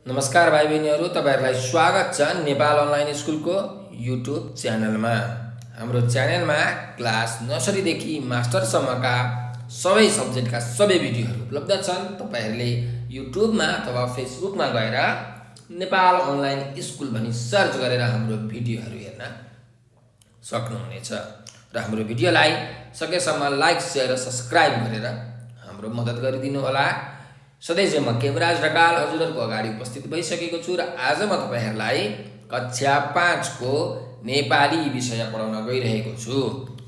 नमस्कार भाइ बहिनीहरू, तपाईहरुलाई स्वागत छ नेपाल अनलाइन स्कुलको युट्युब च्यानलमा। हाम्रो च्यानलमा क्लास नर्सरीदेखि मास्टरसम्मका सबै सब्जेक्टका सबै भिडियोहरू उपलब्ध छन्। तपाईहरुले युट्युबमा अथवा फेसबुकमा गएर नेपाल अनलाइन स्कुल भनी सर्च गरेर हाम्रो भिडियोहरू हेर्न सक्नुहुनेछ र हाम्रो भिडियोलाई सकेसम्म लाइक, शेयर र सब्स्क्राइब गरेर हाम्रो मद्दत गरिदिनु होला। सधैँ चाहिँ म केवराज ढकाल हजुरहरूको अगाडि उपस्थित भइसकेको छु र आज म तपाईहरुलाई कक्षा 5 को नेपाली विषय पढाउन गइरहेको छु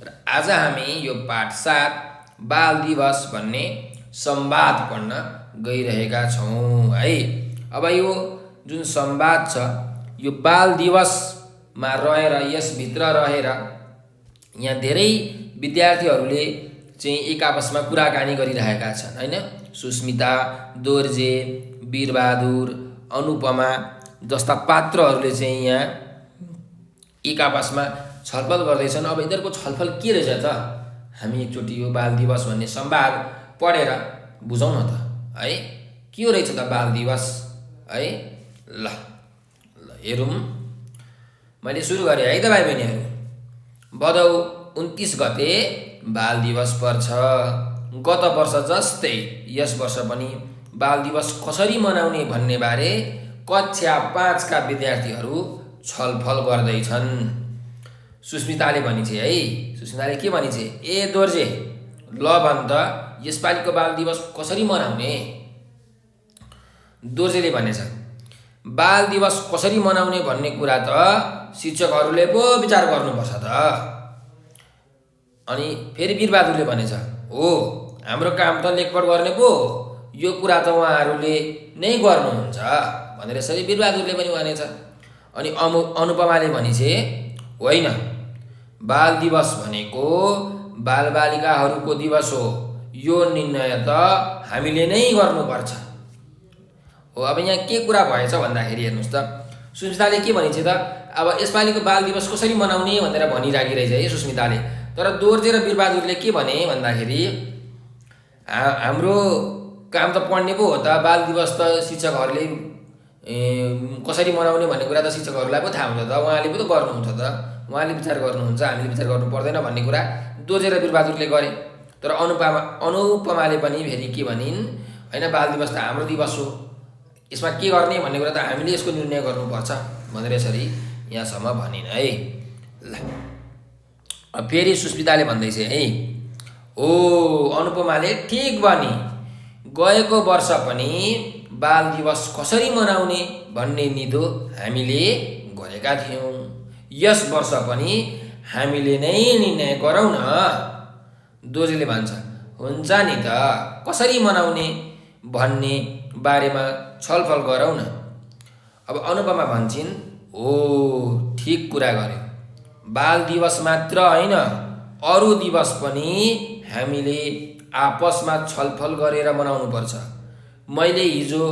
र आज हामी यो पाठ 7 बाल दिवस भन्ने संवाद पढ्न गइरहेका छौं है। अब यो जुन संवाद छ यो बाल दिवसमा रहेर यसभित्र रहेर यहाँ धेरै विद्यार्थीहरूले चाहिँ एक आपसमा कुराकानी गरिरहेका छन् हैन। सुस्मिता, दोर्जे, वीरबहादुर, अनुपमा जस्ता पात्रहरूले चाहिँ यहाँ एक आपसमा छलफल गर्दैछन्। अब यिनीहरूको छलफल के रहेछ त? हामी एकचोटि यो बाल दिवस भन्ने संवाद पढेर बुझौँ न त है। के हो रहेछ त बाल दिवस है? ल हेरौँ। मैले सुरु गरेँ है त भाइ बहिनीहरू। भदौ 29 गते बाल दिवस पर्छ। गत वर्ष जस्तै यस वर्ष पनि बाल दिवस कसरी मनाउने भन्ने बारे कक्षा 5 का विद्यार्थीहरू छलफल गर्दैछन्। सुस्मिताले भनिन्छ है, सुस्मिताले के भनिन्छ? ए दोर्जे, ल भन् त यसपालिको बाल दिवस कसरी मनाउने? दोर्जेले भनेछ, बाल दिवस कसरी मनाउने भन्ने कुरा त शिक्षकहरूले पो विचार गर्नुपर्छ त। अनि फेरि वीरबहादुरले भनेछ, हो हाम्रो काम त लेखपढ गर्ने पो, यो कुरा त उहाँहरूले नै गर्नुहुन्छ भनेर यसरी वीरबहादुरले पनि भनेछ। अनि अनुपमाले भनिछे, होइन, बाल दिवस भनेको बालबालिकाहरूको दिवस हो, यो निर्णय त हामीले नै गर्नुपर्छ। हो अब यहाँ के कुरा भएछ भन्दाखेरि हेर्नुहोस् त, सुस्मिताले के भनिन्छ त, अब यसपालिको बाल दिवस कसरी मनाउने भनेर भनिराखिरहेछ है सुस्मिताले। तर दोर्जे र वीरबहादुरले के भने भन्दाखेरि हाम्रो काम त पढ्ने पो हो त, बाल दिवस त शिक्षकहरूले कसरी मनाउने भन्ने कुरा त शिक्षकहरूलाई पो थाहा हुन्छ त, उहाँले पो त गर्नुहुन्छ त, उहाँले विचार गर्नुहुन्छ, हामीले विचार गर्नु पर्दैन भन्ने कुरा दोर्जे र वीरबहादुरले गरे। तर अनुपमाले पनि फेरि के भनिन्, होइन बाल दिवस त हाम्रो दिवस हो, यसमा के गर्ने भन्ने कुरा त हामीले यसको निर्णय गर्नुपर्छ भनेर यसरी यहाँसम्म भनिन् है। ल फेरि सुस्मिताले भन्दैछ है, ओ अनुपमाले ठिक भनी, गएको वर्ष पनि बाल दिवस कसरी मनाउने भन्ने निधो हामीले गरेका थियौँ, यस वर्ष पनि हामीले नै निर्णय गरौँ न। दोर्जेले भन्छ, हुन्छ नि त, कसरी मनाउने भन्ने बारेमा छलफल गरौँ न। अब अनुपमा भन्छन्, ओ ठिक कुरा गर्यो, बाल दिवस मात्र होइन अरू दिवस पनि हामीले आपसमा छलफल गरेर मनाउनु पर्छ। मैले हिजो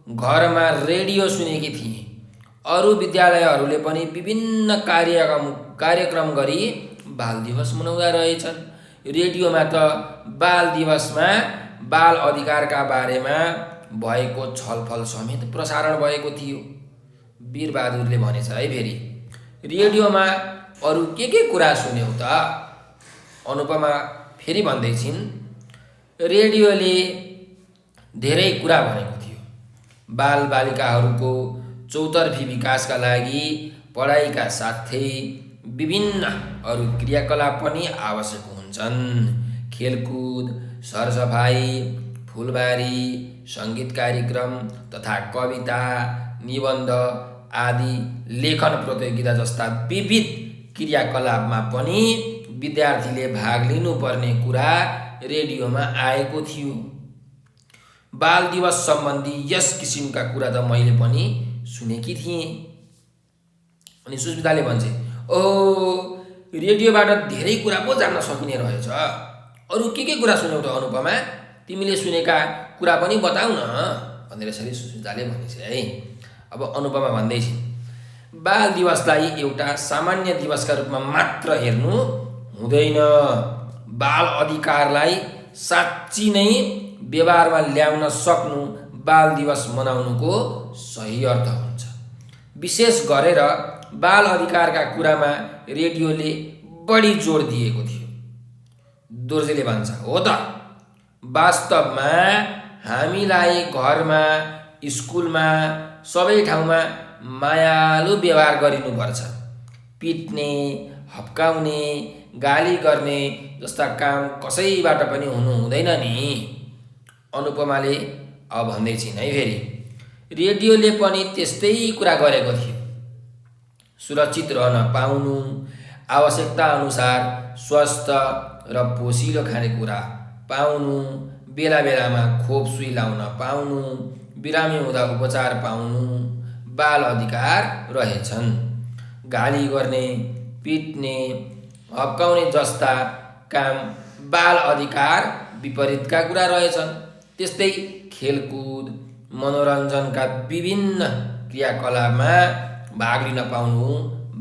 घरमा रेडियो सुनेकी थिएँ, अरू विद्यालयहरूले पनि विभिन्न कार्यक्रम गरी बाल दिवस मनाउँदा रहेछन्। रेडियोमा त बाल दिवसमा बाल अधिकारका बारेमा भएको छलफल समेत प्रसारण भएको थियो। वीरबहादुरले भनेछ है फेरि, रेडियोमा अरू के कुरा सुन्यौ त? अनुपमा फेरि भन्दैछिन्, रेडियोले धेरै कुरा भनेको थियो, बालबालिकाहरूको चौतर्फी विकासका लागि पढाइका साथै विभिन्न अरू क्रियाकलाप पनि आवश्यक हुन्छन्। खेलकुद, सरसफाइ, फुलबारी, सङ्गीत कार्यक्रम तथा कविता, निबन्ध आदि, लेखन प्रतियोगिता जस्ता विविध क्रियाकलापमा पनि विद्यार्थीले भाग लिनुपर्ने कुरा रेडियोमा आएको थियो। बाल दिवस सम्बन्धी यस किसिमका कुरा त मैले पनि सुनेकी थिएँ। अनि सुस्मिताले भन्छ, ओहो रेडियोबाट धेरै कुरा पो जान्न सकिने रहेछ, अरू के कुरा सुन्यौ त अनुपमा? तिमीले सुनेका कुरा पनि बताऊ न भनेर यसरी सुस्मिताले भनेछ है। अब अनुपमा भन्दैछ, बाल दिवसलाई एउटा सामान्य दिवसका रूपमा मात्र हेर्नु हुँदैन, बाल अधिकारलाई साँच्ची नै व्यवहारमा ल्याउन सक्नु बाल दिवस मनाउनुको सही अर्थ हुन्छ। विशेष गरेर बाल अधिकारका कुरामा रेडियोले बढी जोड दिएको थियो। दोर्जेले भन्छ, हो त, वास्तवमा हामीलाई घरमा, स्कुलमा, सबै ठाउँमा मायालु व्यवहार गरिनुपर्छ। पिट्ने, हप्काउने, गाली गर्ने जस्ता काम कसैबाट पनि हुनु हुँदैन नि। अनुपमाले अब भन्दै छिन् है फेरि। रेडियोले पनि त्यस्तै कुरा गरेको थियो। सुरक्षित रहन पाउनु, आवश्यकता अनुसार स्वस्थ र पोषिलो खानेकुरा पाउनु, बेला बेलामा खोप सुई लाउन पाउनु, बिरामी हुँदा उपचार पाउनु बाल अधिकार रहेछन्। गाली गर्ने, पिट्ने, हप्काउने जस्ता काम बाल अधिकार विपरीतका कुरा रहेछन्। त्यस्तै खेलकुद, मनोरञ्जनका विभिन्न क्रियाकलापमा भाग लिन पाउनु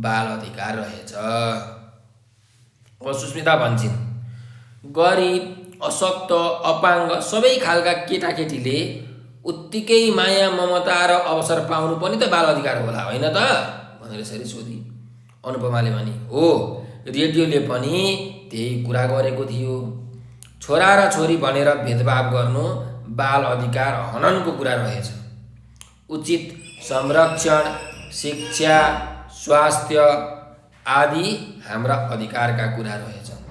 बाल अधिकार रहेछ। सुस्मिता भन्छन्, गरिब, अशक्त, अपाङ्ग सबै खालका केटाकेटीले उत्तिकै माया, ममता र अवसर पाउनु पनि त बाल अधिकार होला, होइन त भनेर यसरी सोधी। अनुपमाले भने, हो, रेडियोले पनि त्यही कुरा गरेको थियो। छोरा र छोरी भनेर भेदभाव गर्नु बाल अधिकार हननको कुरा रहेछ। उचित संरक्षण, शिक्षा, स्वास्थ्य आदि हाम्रा अधिकारका कुरा रहेछन्।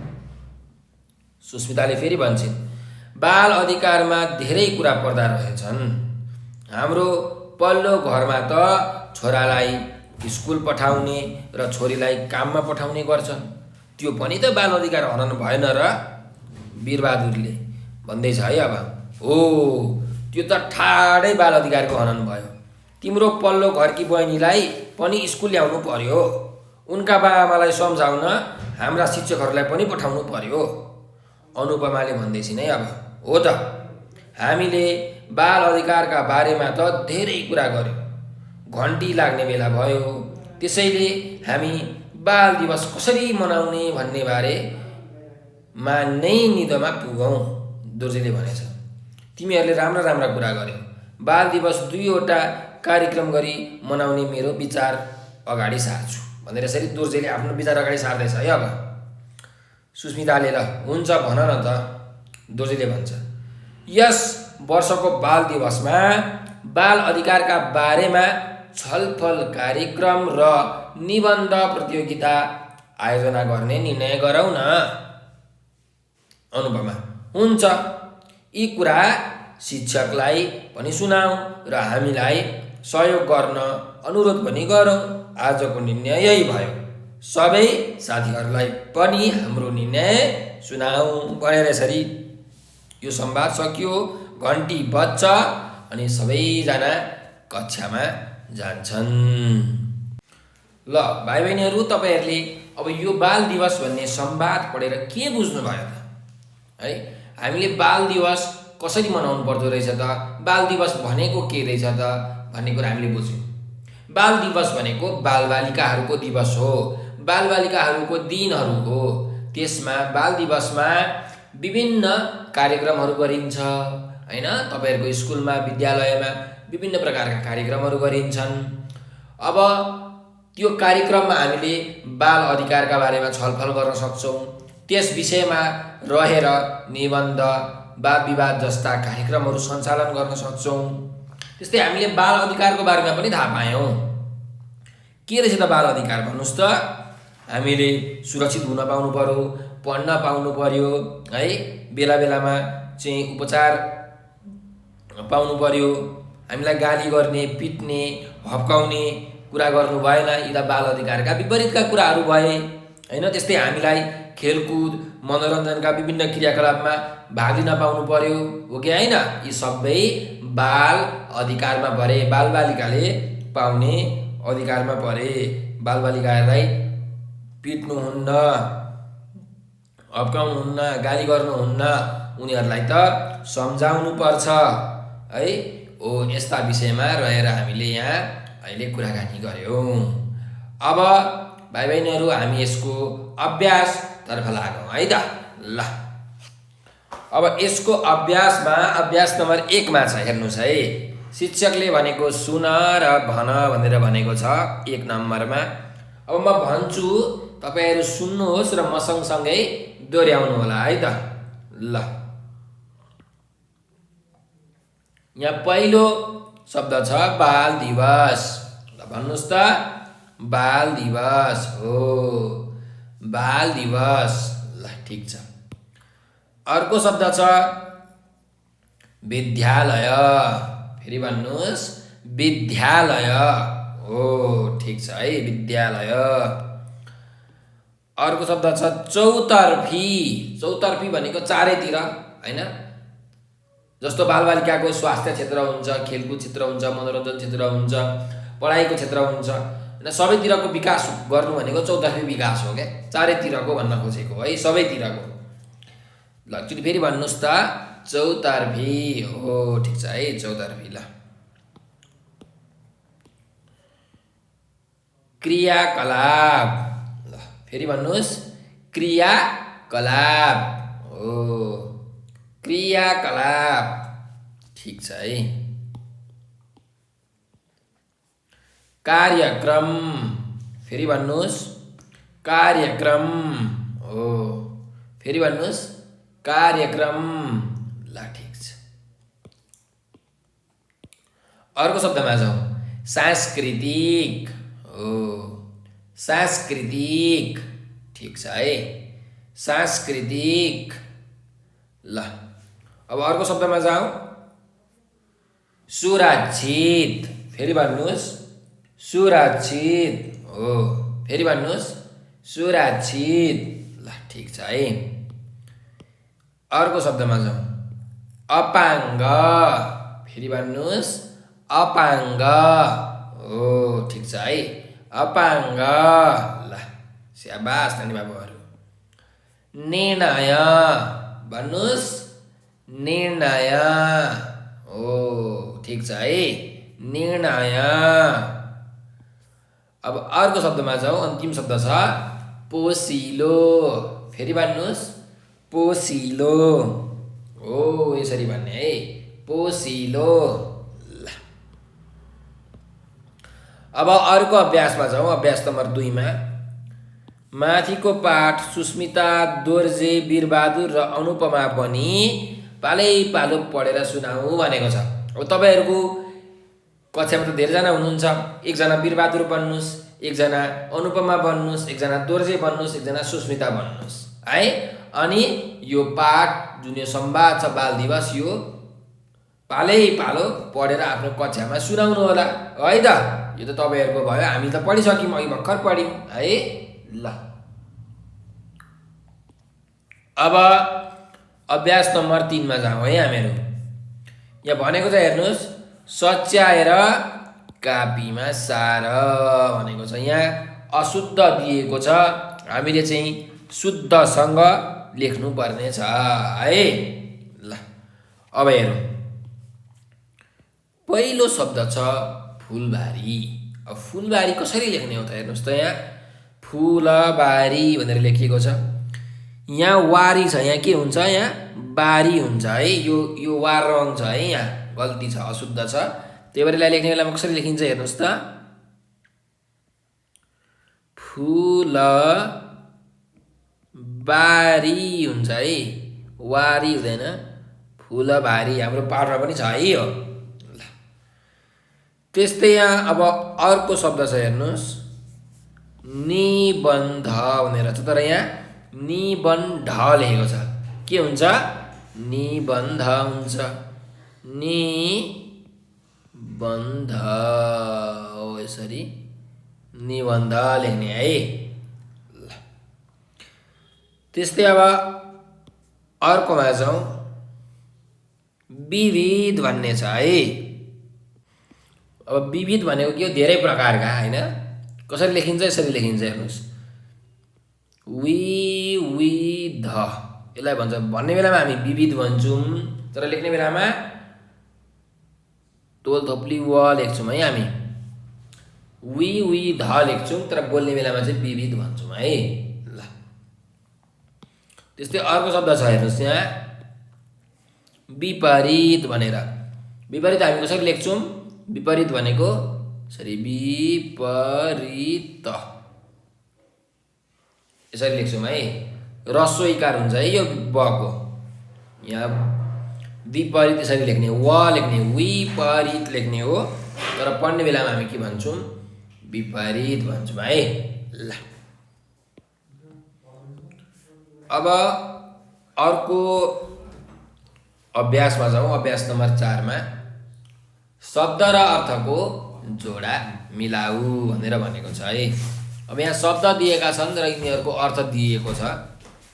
सुस्मिताले फेरि भन्छन्, बाल अधिकारमा धेरै कुरा पर्दा रहेछन्। हाम्रो पल्लो घरमा त छोरालाई स्कुल पठाउने र छोरीलाई काममा पठाउने गर्छन्। त्यो पनि त बाल अधिकार हनन भएन र? वीरबहादुरले भन्दैछ है अब, हो, त्यो त ठाडै बाल अधिकारको हनन भयो। तिम्रो पल्लो घरकी बहिनीलाई पनि स्कुल ल्याउनु पर्यो, उनका बाबाआमालाई सम्झाउन हाम्रा शिक्षकहरूलाई पनि पठाउनु पर्यो। अनुपमाले भन्दैछिन् है अब, हो त, हामीले बाल अधिकारका बारेमा त धेरै कुरा गर्यौँ, घन्टी लाग्ने बेला भयो। त्यसैले हामी बाल दिवस कसरी मनाउने भन्ने बारेमा नै निधोमा पुगौँ। दोर्जेले भनेछ, तिमीहरूले राम्रा राम्रा कुरा गर्यौ। बाल दिवस 2वटा कार्यक्रम गरी मनाउने मेरो विचार अगाडि सार्छु भनेर यसरी दोर्जेले आफ्नो विचार अगाडि सार्दैछ है अब। सुस्मिताले, ल हुन्छ भन न त। दोर्जेले भन्छ, यस वर्षको बाल दिवसमा बाल अधिकारका बारेमा छलफल कार्यक्रम र निबन्ध प्रतियोगिता आयोजना गर्ने निर्णय गरौँ न। अनुपमा, हुन्छ, यी कुरा शिक्षकलाई पनि सुनाऊ र हामीलाई सहयोग गर्न अनुरोध पनि गरौँ। आजको निर्णय यही भयो। सबै साथीहरूलाई पनि हाम्रो निर्णय सुनाऊ भनेर यसरी यो संवाद सकियो। घन्टी बज्छ अनि सबैजना कक्षामा जान्छन्। ल भाइ बहिनीहरू, तपाईँहरूले अब यो बाल दिवस भन्ने संवाद पढेर के बुझ्नुभयो त है? हामीले बाल दिवस कसरी मनाउनु पर्दो रहेछ त, बाल दिवस भनेको के रहेछ त भन्ने कुरा हामीले बुझ्यौँ। बाल दिवस भनेको बालबालिकाहरूको दिवस हो, बालबालिकाहरूको दिनहरू हो। त्यसमा बाल दिवसमा विभिन्न कार्यक्रमहरू गरिन्छ होइन। तपाईँहरूको स्कुलमा, विद्यालयमा विभिन्न प्रकारका कार्यक्रमहरू गरिन्छन्। अब त्यो कार्यक्रममा हामीले बाल अधिकारका बारेमा छलफल गर्न सक्छौँ। त्यस विषयमा रहेर निबन्ध, वाद विवाद जस्ता कार्यक्रमहरू सञ्चालन गर्न सक्छौँ। त्यस्तै हामीले बाल अधिकारको बारेमा पनि थाहा पायौँ। के रहेछ त बाल अधिकार भन्नुहोस् त? हामीले सुरक्षित हुन पाउनु पर्यो, पढ्न पाउनु पर्यो है, बेला बेलामा चाहिँ उपचार पाउनु पर्यो, हामीलाई गाली गर्ने, पिट्ने, हप्काउने कुरा गर्नु भएन। यी त बाल अधिकारका विपरीतका कुराहरू भए होइन। त्यस्तै हामीलाई खेलकुद, मनोरञ्जनका विभिन्न क्रियाकलापमा भाग लिन पाउनु पर्यो, हो कि होइन? यी सबै बाल अधिकारमा परे, बालबालिकाले पाउने अधिकारमा परे। बालबालिकाहरूलाई पिट्नुहुन्न, हप्काउनुहुन्न, गाली गर्नुहुन्न, उनीहरूलाई त सम्झाउनु पर्छ है। हो, यस्ता विषयमा रहेर हामीले यहाँ अहिले कुराकानी गऱ्यौँ। अब भाइ बहिनीहरू, हामी यसको अभ्यासतर्फ लागौँ है त। ल अब यसको अभ्यासमा अभ्यास नम्बर 1 मा छ, हेर्नुहोस् है। शिक्षकले भनेको सुन र भन भनेर भनेको छ 1 नम्बरमा। अब म भन्छु, तपाईहरु सुन्नुहोस् र म सँगसँगै दोहोर्याउनु होला है त। ल, यहाँ पहिलो शब्द छ बाल दिवस। ल भन्नुस् त, बाल दिवस हो, बाल दिवस। ल ठीक छ। अर्को शब्द छ विद्यालय। फेरि भन्नुस्, विद्यालय हो, ठीक छ है, विद्यालय। अर्को शब्द छ चौतर्फी। चौतर्फी भनेको चारैतिर हैन, जस्तो बालबालिकाको स्वास्थ्य क्षेत्र हुन्छ, खेलकुद क्षेत्र हुन्छ, मनोरञ्जन क्षेत्र हुन्छ, पढाइको क्षेत्र हुन्छ हैन, सबैतिरको विकास गर्नु भनेको चौतर्फी विकास हो क्या, चारैतिरको भन्न खोजेको है, सबैतिरको। ल एकचोटि फेरि भन्नुस् त, चौतर्फी हो, ठीक छ है, चौतर्फी। ल क्रियाकलाप। ल फेरि भन्नुस्, क्रियाकलाप हो, क्रियाकलाप, ठीक छ है। कार्यक्रम। फेरि भन्नुस्, कार्यक्रम हो, फेरि भन्नुस्, कार्यक्रम। ल ठीक छ। अर्को शब्दमा जाउँ, सांस्कृतिक हो, सांस्कृतिक, ठीक छ है, सांस्कृतिक। ल अब अर्को शब्दमा जाउँ, सुरक्षित। फेरि भन्नुस्, सुरक्षित हो, फेरि भन्नुस्, सुरक्षित। ल ठीक छ है। अर्को शब्दमा जाउँ, अपाङ्ग। फेरि भन्नुस्, अपाङ्ग हो, ठीक छ है, अपाङ्ग। ल स्याबास नानी बाबुहरू। निर्णय। भन्नुस्, निर्णय हो, ठीक छ है, निर्णय। अब अर्को शब्दमा जाउँ, अन्तिम शब्द छ पोसिलो। फेरि भन्नुस्, पोसिलो हो, यसरी भन्ने है, पोसिलो। ल अब अर्को अभ्यासमा जाउँ, अभ्यास नम्बर 2 मा। माथिको पाठ सुस्मिता, दोर्जे, वीरबहादुर र अनुपमा पनि पालैपालो पढेर सुनाऊ भनेको छ। अब तपाईहरुको कक्षामा त धेरैजना हुनुहुन्छ, एकजना वीरबहादुर बन्नुस्, एकजना अनुपमा बन्नुस्, एकजना दोर्जे बन्नुस्, एकजना सुस्मिता बन्नुस् है। अनि यो पाठ जुन यो संवाद छ बाल दिवस, यो पालैपालो पढेर आफ्नो कक्षामा सुनाउनु होला है त। यो त तपाईहरुको भयो, हामी त पढिसक्यौँ, अघि भर्खर पढ्यौँ है। ल अब अभ्यास नम्बर 3 मा जाउँ है हामीहरू। यहाँ भनेको छ हेर्नुस्, सच्याएर कापीमा सार भनेको छ। यहाँ अशुद्ध दिएको छ, हामीले चाहिँ शुद्धसँग लेख्नु पर्ने छ है। ल अब हेरौँ, पहिलो शब्द छ फुलबारी। अब फुलबारी कसरी लेख्ने हो त, हेर्नुस् त, यहाँ फुलबारी भनेर लेखिएको छ। यहाँ वारी छ, यहाँ के हुन्छ, यहाँ बारी हुन्छ है, यो वार रङ छ है, यहाँ गल्ती छ, अशुद्ध छ। त्यही भएर यसलाई लेख्ने बेलामा कसरी लेखिन्छ हेर्नुस् त, फुलबारी हुन्छ है, वारी हुँदैन, फुलबारी। हाम्रो पाठमा पनि छ है यो। ल त्यस्तै यहाँ अब अर्को शब्द छ हेर्नुस्, निबन्ध भनेर छ, तर यहाँ निबन्ध लेखेको छ। के हुन्छ, निबन्ध हुन्छ, निबन्ध हो, यसरी निबन्ध लेख्ने है। ल त्यस्तै अब अर्कोमा जाउँ, विविध भन्ने छ है। अब विविध भनेको के हो, धेरै प्रकारका हैन, कसरी लेखिन्छ, यसरी लेखिन्छ हेर्नुस्, विविध, यसलाई भन्छ। भन्ने बेलामा हामी विविध भन्छौँ, तर लेख्ने बेलामा तोल थोप्ली व लेख्छौँ है हामी, विविध लेख्छौँ, तर बोल्ने बेलामा चाहिँ विविध भन्छौँ है। ल त्यस्तै अर्को शब्द छ हेर्नुस्, यहाँ विपरीत भनेर। विपरीत हामी कसरी लेख्छौँ? विपरीत भनेको यसरी विपरीत यसरी लेख्छौँ है। ह्रस्व इकार हुन्छ है यो बको। यहाँ विपरीत यसरी लेख्ने, व लेख्ने, विपरीत लेख्ने हो, तर पढ्ने बेलामा हामी के भन्छौँ? विपरीत भन्छौँ है। ल अब अर्को अभ्यासमा जाउँ। अभ्यास नम्बर 4 मा शब्द र अर्थको जोडा मिलाऊ भनेर भनेको छ है। अब यहाँ शब्द दिएका छन् र यिनीहरूको अर्थ दिएको छ।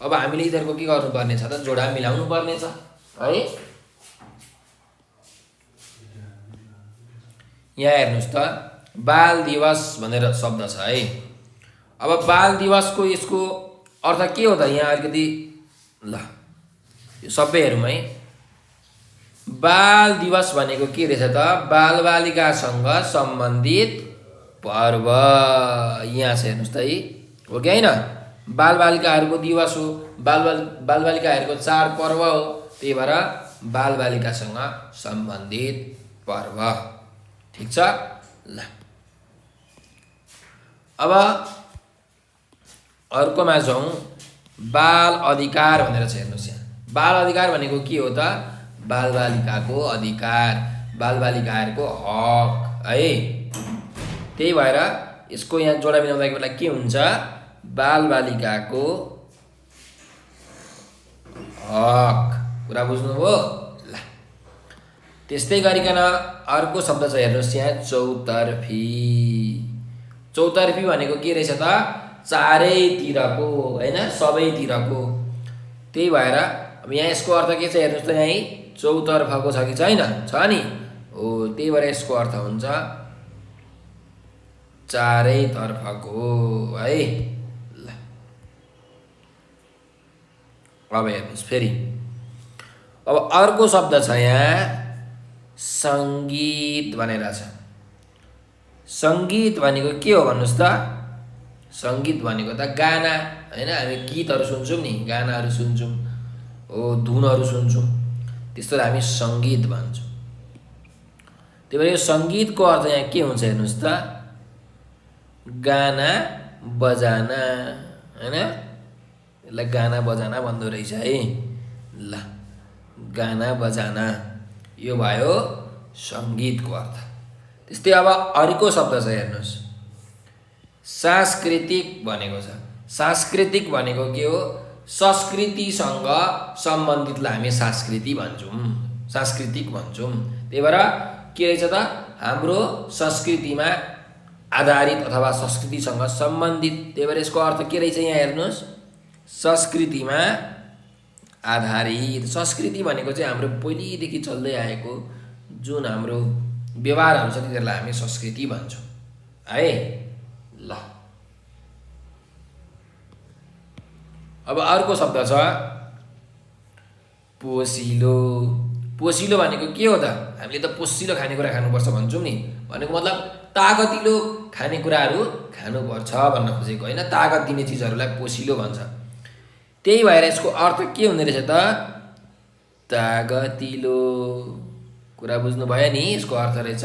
अब हामीले यिनीहरूको के गर्नुपर्ने छ त? जोडा मिलाउनु पर्ने छ है। यहाँ हेर्नुहोस् त, बाल दिवस भनेर शब्द छ है। अब बाल दिवसको यसको अर्थ के हो त? यहाँ अलिकति ल यो सबै हेरौँ है। बाल दिवस भनेको के रहेछ त? बालबालिकासँग सम्बन्धित पर्व। यहाँ छ हेर्नुहोस् त है, हो कि होइन? बालबालिकाहरूको दिवस हो, बालबालिकाहरूको चाडपर्व हो, त्यही भएर बालबालिकासँग सम्बन्धित पर्व। ठिक छ। ल अब अर्कोमा जाउँ। बाल अधिकार भनेर छ हेर्नुहोस् यहाँ। बाल अधिकार भनेको के हो त? बालबालिकाको अधिकार, बालबालिकाहरूको हक है। त्यही भएर यसको यहाँ जोडा मिलाउँदाखेरि बेला के हुन्छ? बालबालिकाको हक। कुरा बुझ्नुभयो? ल त्यस्तै गरिकन अर्को शब्द छ हेर्नुहोस् यहाँ, चौतर्फी। चौतर्फी भनेको के रहेछ त? चारैतिरको होइन, सबैतिरको। त्यही भएर अब यहाँ यसको अर्थ के छ हेर्नुहोस् त? यहीँ चौतर्फको छ कि छैन? छ नि हो। त्यही भएर यसको अर्थ हुन्छ चारैतर्फको है। ल अब हेर्नुहोस् फेरि। अब अर्को शब्द छ यहाँ सङ्गीत भनेर छ। सङ्गीत भनेको के हो भन्नुहोस् त? सङ्गीत भनेको त गाना होइन। हामी गीतहरू सुन्छौँ नि, गानाहरू सुन्छौँ हो, धुनहरू सुन्छौँ, त्यस्तोलाई हामी सङ्गीत भन्छौँ। त्यही भएर यो सङ्गीतको अर्थ यहाँ के हुन्छ हेर्नुहोस् त? गाना बजाना होइन। यसलाई गाना बजाना भन्दो रहेछ है। ल गाना बजाना यो भयो सङ्गीतको अर्थ। त्यस्तै अब अर्को शब्द छ हेर्नुहोस्, सांस्कृतिक भनेको छ। सांस्कृतिक भनेको के हो? संस्कृतिसँग सम्बन्धितलाई हामी संस्कृति भन्छौँ, सांस्कृतिक भन्छौँ। त्यही भएर के रहेछ त? हाम्रो संस्कृतिमा आधारित अथवा संस्कृतिसँग सम्बन्धित। त्यही भएर यसको अर्थ के रहेछ यहाँ हेर्नुहोस्, संस्कृतिमा आधारित। संस्कृति भनेको चाहिँ हाम्रो पहिलेदेखि चल्दै आएको जुन हाम्रो व्यवहारहरू छ तिनीहरूलाई हामी संस्कृति भन्छौँ है। ल अब अर्को शब्द छ पोसिलो। पोसिलो भनेको के हो त? हामीले त पोसिलो खानेकुरा खानुपर्छ भन्छौँ नि। भनेको मतलब तागतिलो खानेकुराहरू खानुपर्छ भन्न खोजेको होइन। तागत दिने चिजहरूलाई पोसिलो भन्छ। त्यही भएर यसको अर्थ के हुँदो रहेछ त? तागतिलो। कुरा बुझ्नुभयो नि? यसको अर्थ रहेछ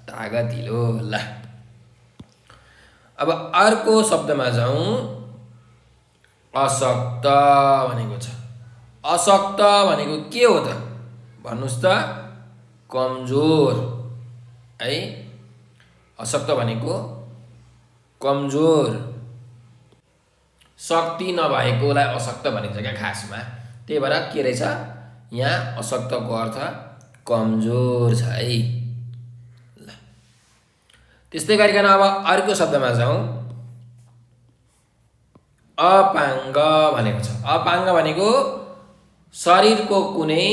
तागतिलो। ल अब अर्को शब्दमा जाउँ। अशक्त भनेको छ। अशक्त भनेको के हो त भन्नुहोस् त? कमजोर है। अशक्त भनेको कमजोर, शक्ति नभएकोलाई अशक्त भनिन्छ क्या खासमा। त्यही भएर के रहेछ यहाँ? अशक्तको अर्थ कमजोर छ है। ल त्यस्तै गरिकन अब अर्को शब्दमा जाउँ। अपाङ्ग भनेको छ। अपाङ्ग भनेको शरीरको कुनै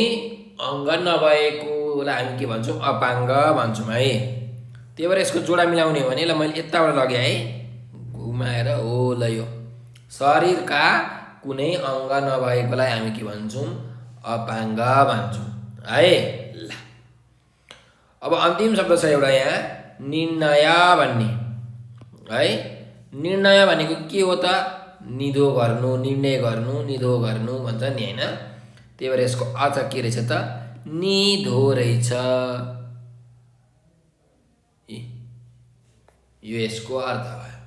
अङ्ग नभएकोलाई हामी के भन्छौँ? अपाङ्ग भन्छौँ है। त्यही भएर यसको जोडा मिलाउने हो भने ल मैले यताबाट लगेँ है, घुमाएर हो। ल यो शरीरका कुनै अङ्ग नभएकोलाई हामी के भन्छौँ? अपाङ्ग भन्छौँ है। ल अब अन्तिम शब्द छ एउटा यहाँ, निर्णय भन्ने है। निर्णय भनेको के हो त? निधो गर्नु, निर्णय गर्नु, निधो गर्नु भन्छ नि होइन। त्यही भएर यसको अर्थ के रहेछ त? निधो रहेछ। यो यसको अर्थ भयो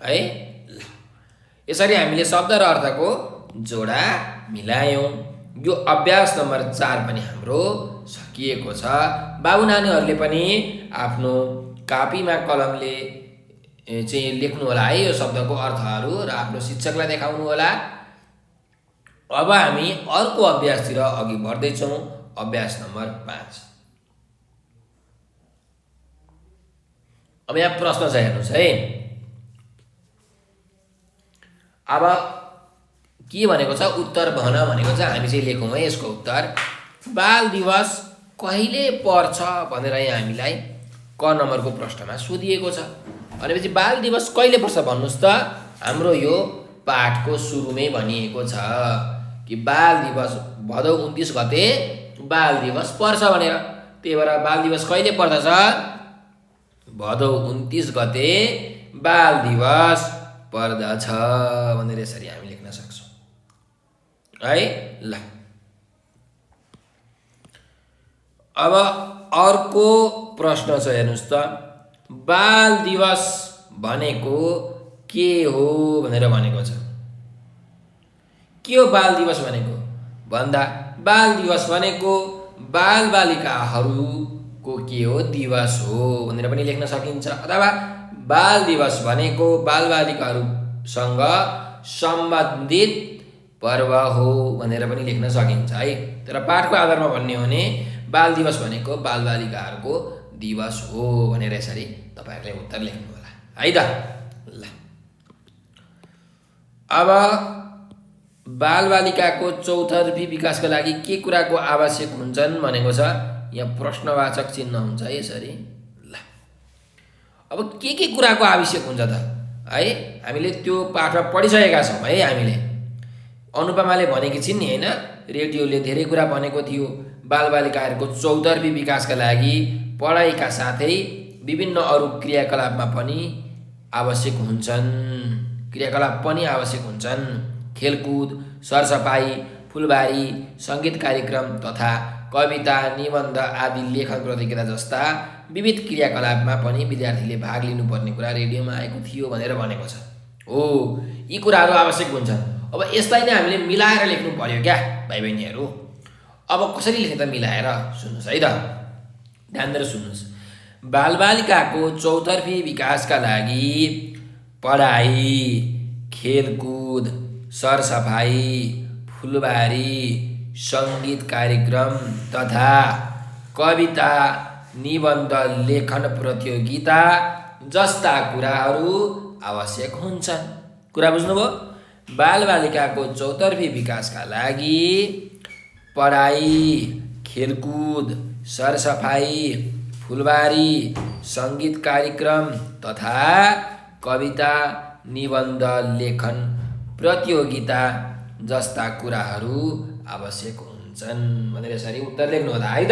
है। ल यसरी हामीले शब्द र अर्थको जोडा मिलायौँ। यो अभ्यास नम्बर 4 पनि हाम्रो सकिएको छ। बाबु नानीहरूले पनि आफ्नो कापीमा कलमले चाहिँ लेख्नु होला है यो शब्दको अर्थहरू र आफ्नो शिक्षकलाई देखाउनु होला। अब हामी अर्को अभ्यासतिर अघि बढ्दैछौँ। अभ्यास नम्बर 5। अब यहाँ प्रश्न छ, हेर्नुहोस् है। अब के भनेको छ, उत्तर भन भनेको छ। हामी चाहिँ लेखौँ है यसको उत्तर। बाल दिवस कहिले पर्छ भनेर यहाँ हामीलाई क नम्बरको प्रश्नमा सोधिएको छ। भनेपछि बाल दिवस कहिले पर्छ भन्नुहोस् त। हाम्रो यो पाठको सुरुमै भनिएको छ कि बाल दिवस भदौ 29 गते बाल दिवस पर्छ भनेर। त्यही भएर बाल दिवस कहिले पर्दछ, भदौ 29 गते बाल दिवस पर्दछ भनेर यसरी हामी लेख्न सक्छौँ है। ल अब अर्को प्रश्न छ, हेर्नुहोस् त। बाल दिवस भनेको के हो भनेर भनेको छ। के हो बाल दिवस भनेको भन्दा, बाल दिवस भनेको बालबालिकाहरूको के हो, दिवस हो भनेर पनि लेख्न सकिन्छ। अथवा बाल दिवस भनेको बालबालिकाहरूसँग सम्बन्धित पर्व हो भनेर पनि लेख्न सकिन्छ है। तर पाठको आधारमा भन्ने हो भने बाल दिवस भनेको बालबालिकाहरूको दिवस हो भनेर यसरी तपाईँहरूले उत्तर लेख्नु होला है त। ल अब बालबालिकाको चौतर्फी विकासका लागि के कुराको आवश्यक हुन्छन् भनेको छ। यहाँ प्रश्नवाचक चिन्ह हुन्छ है यसरी। ल अब के कुराको आवश्यक हुन्छ त है, हामीले त्यो पाठमा पढिसकेका छौँ है। हामीले अनुपमाले भनेकी छिन् नि होइन, रेडियोले धेरै कुरा भनेको थियो। बालबालिकाहरूको चौतर्फी विकासका लागि पढाइका साथै विभिन्न अरू क्रियाकलापमा पनि आवश्यक हुन्छन्। क्रियाकलाप पनि आवश्यक हुन्छन्। खेलकुद, सरसफाइ, फुलबारी, सङ्गीत कार्यक्रम तथा कविता, निबन्ध आदि लेखन प्रतियोगिता जस्ता विविध क्रियाकलापमा पनि विद्यार्थीले भाग लिनुपर्ने कुरा रेडियोमा आएको थियो भनेर भनेको छ। हो, यी कुराहरू आवश्यक हुन्छन्। अब यसलाई नै हामीले मिलाएर लेख्नु पर्यो क्या भाइ बहिनीहरू। अब कसरी लेख्ने त मिलाएर, सुन्नुहोस् है त, ध्यान दिएर सुन्नुहोस्। बालबालिकाको चौतर्फी विकासका लागि पढाइ, खेलकुद, सरसफाइ, फुलबारी, सङ्गीत कार्यक्रम तथा कविता, निबन्ध लेखन प्रतियोगिता जस्ता कुराहरू आवश्यक हुन्छन्। कुरा बुझ्नुभयो। बालबालिकाको चौतर्फी विकासका लागि पढाइ, खेलकुद, सरसफाइ, फुलबारी, सङ्गीत कार्यक्रम तथा कविता, निबन्ध लेखन प्रतियोगिता जस्ता कुराहरू आवश्यक हुन्छन् भनेर यसरी उत्तर लेख्नु होला है त।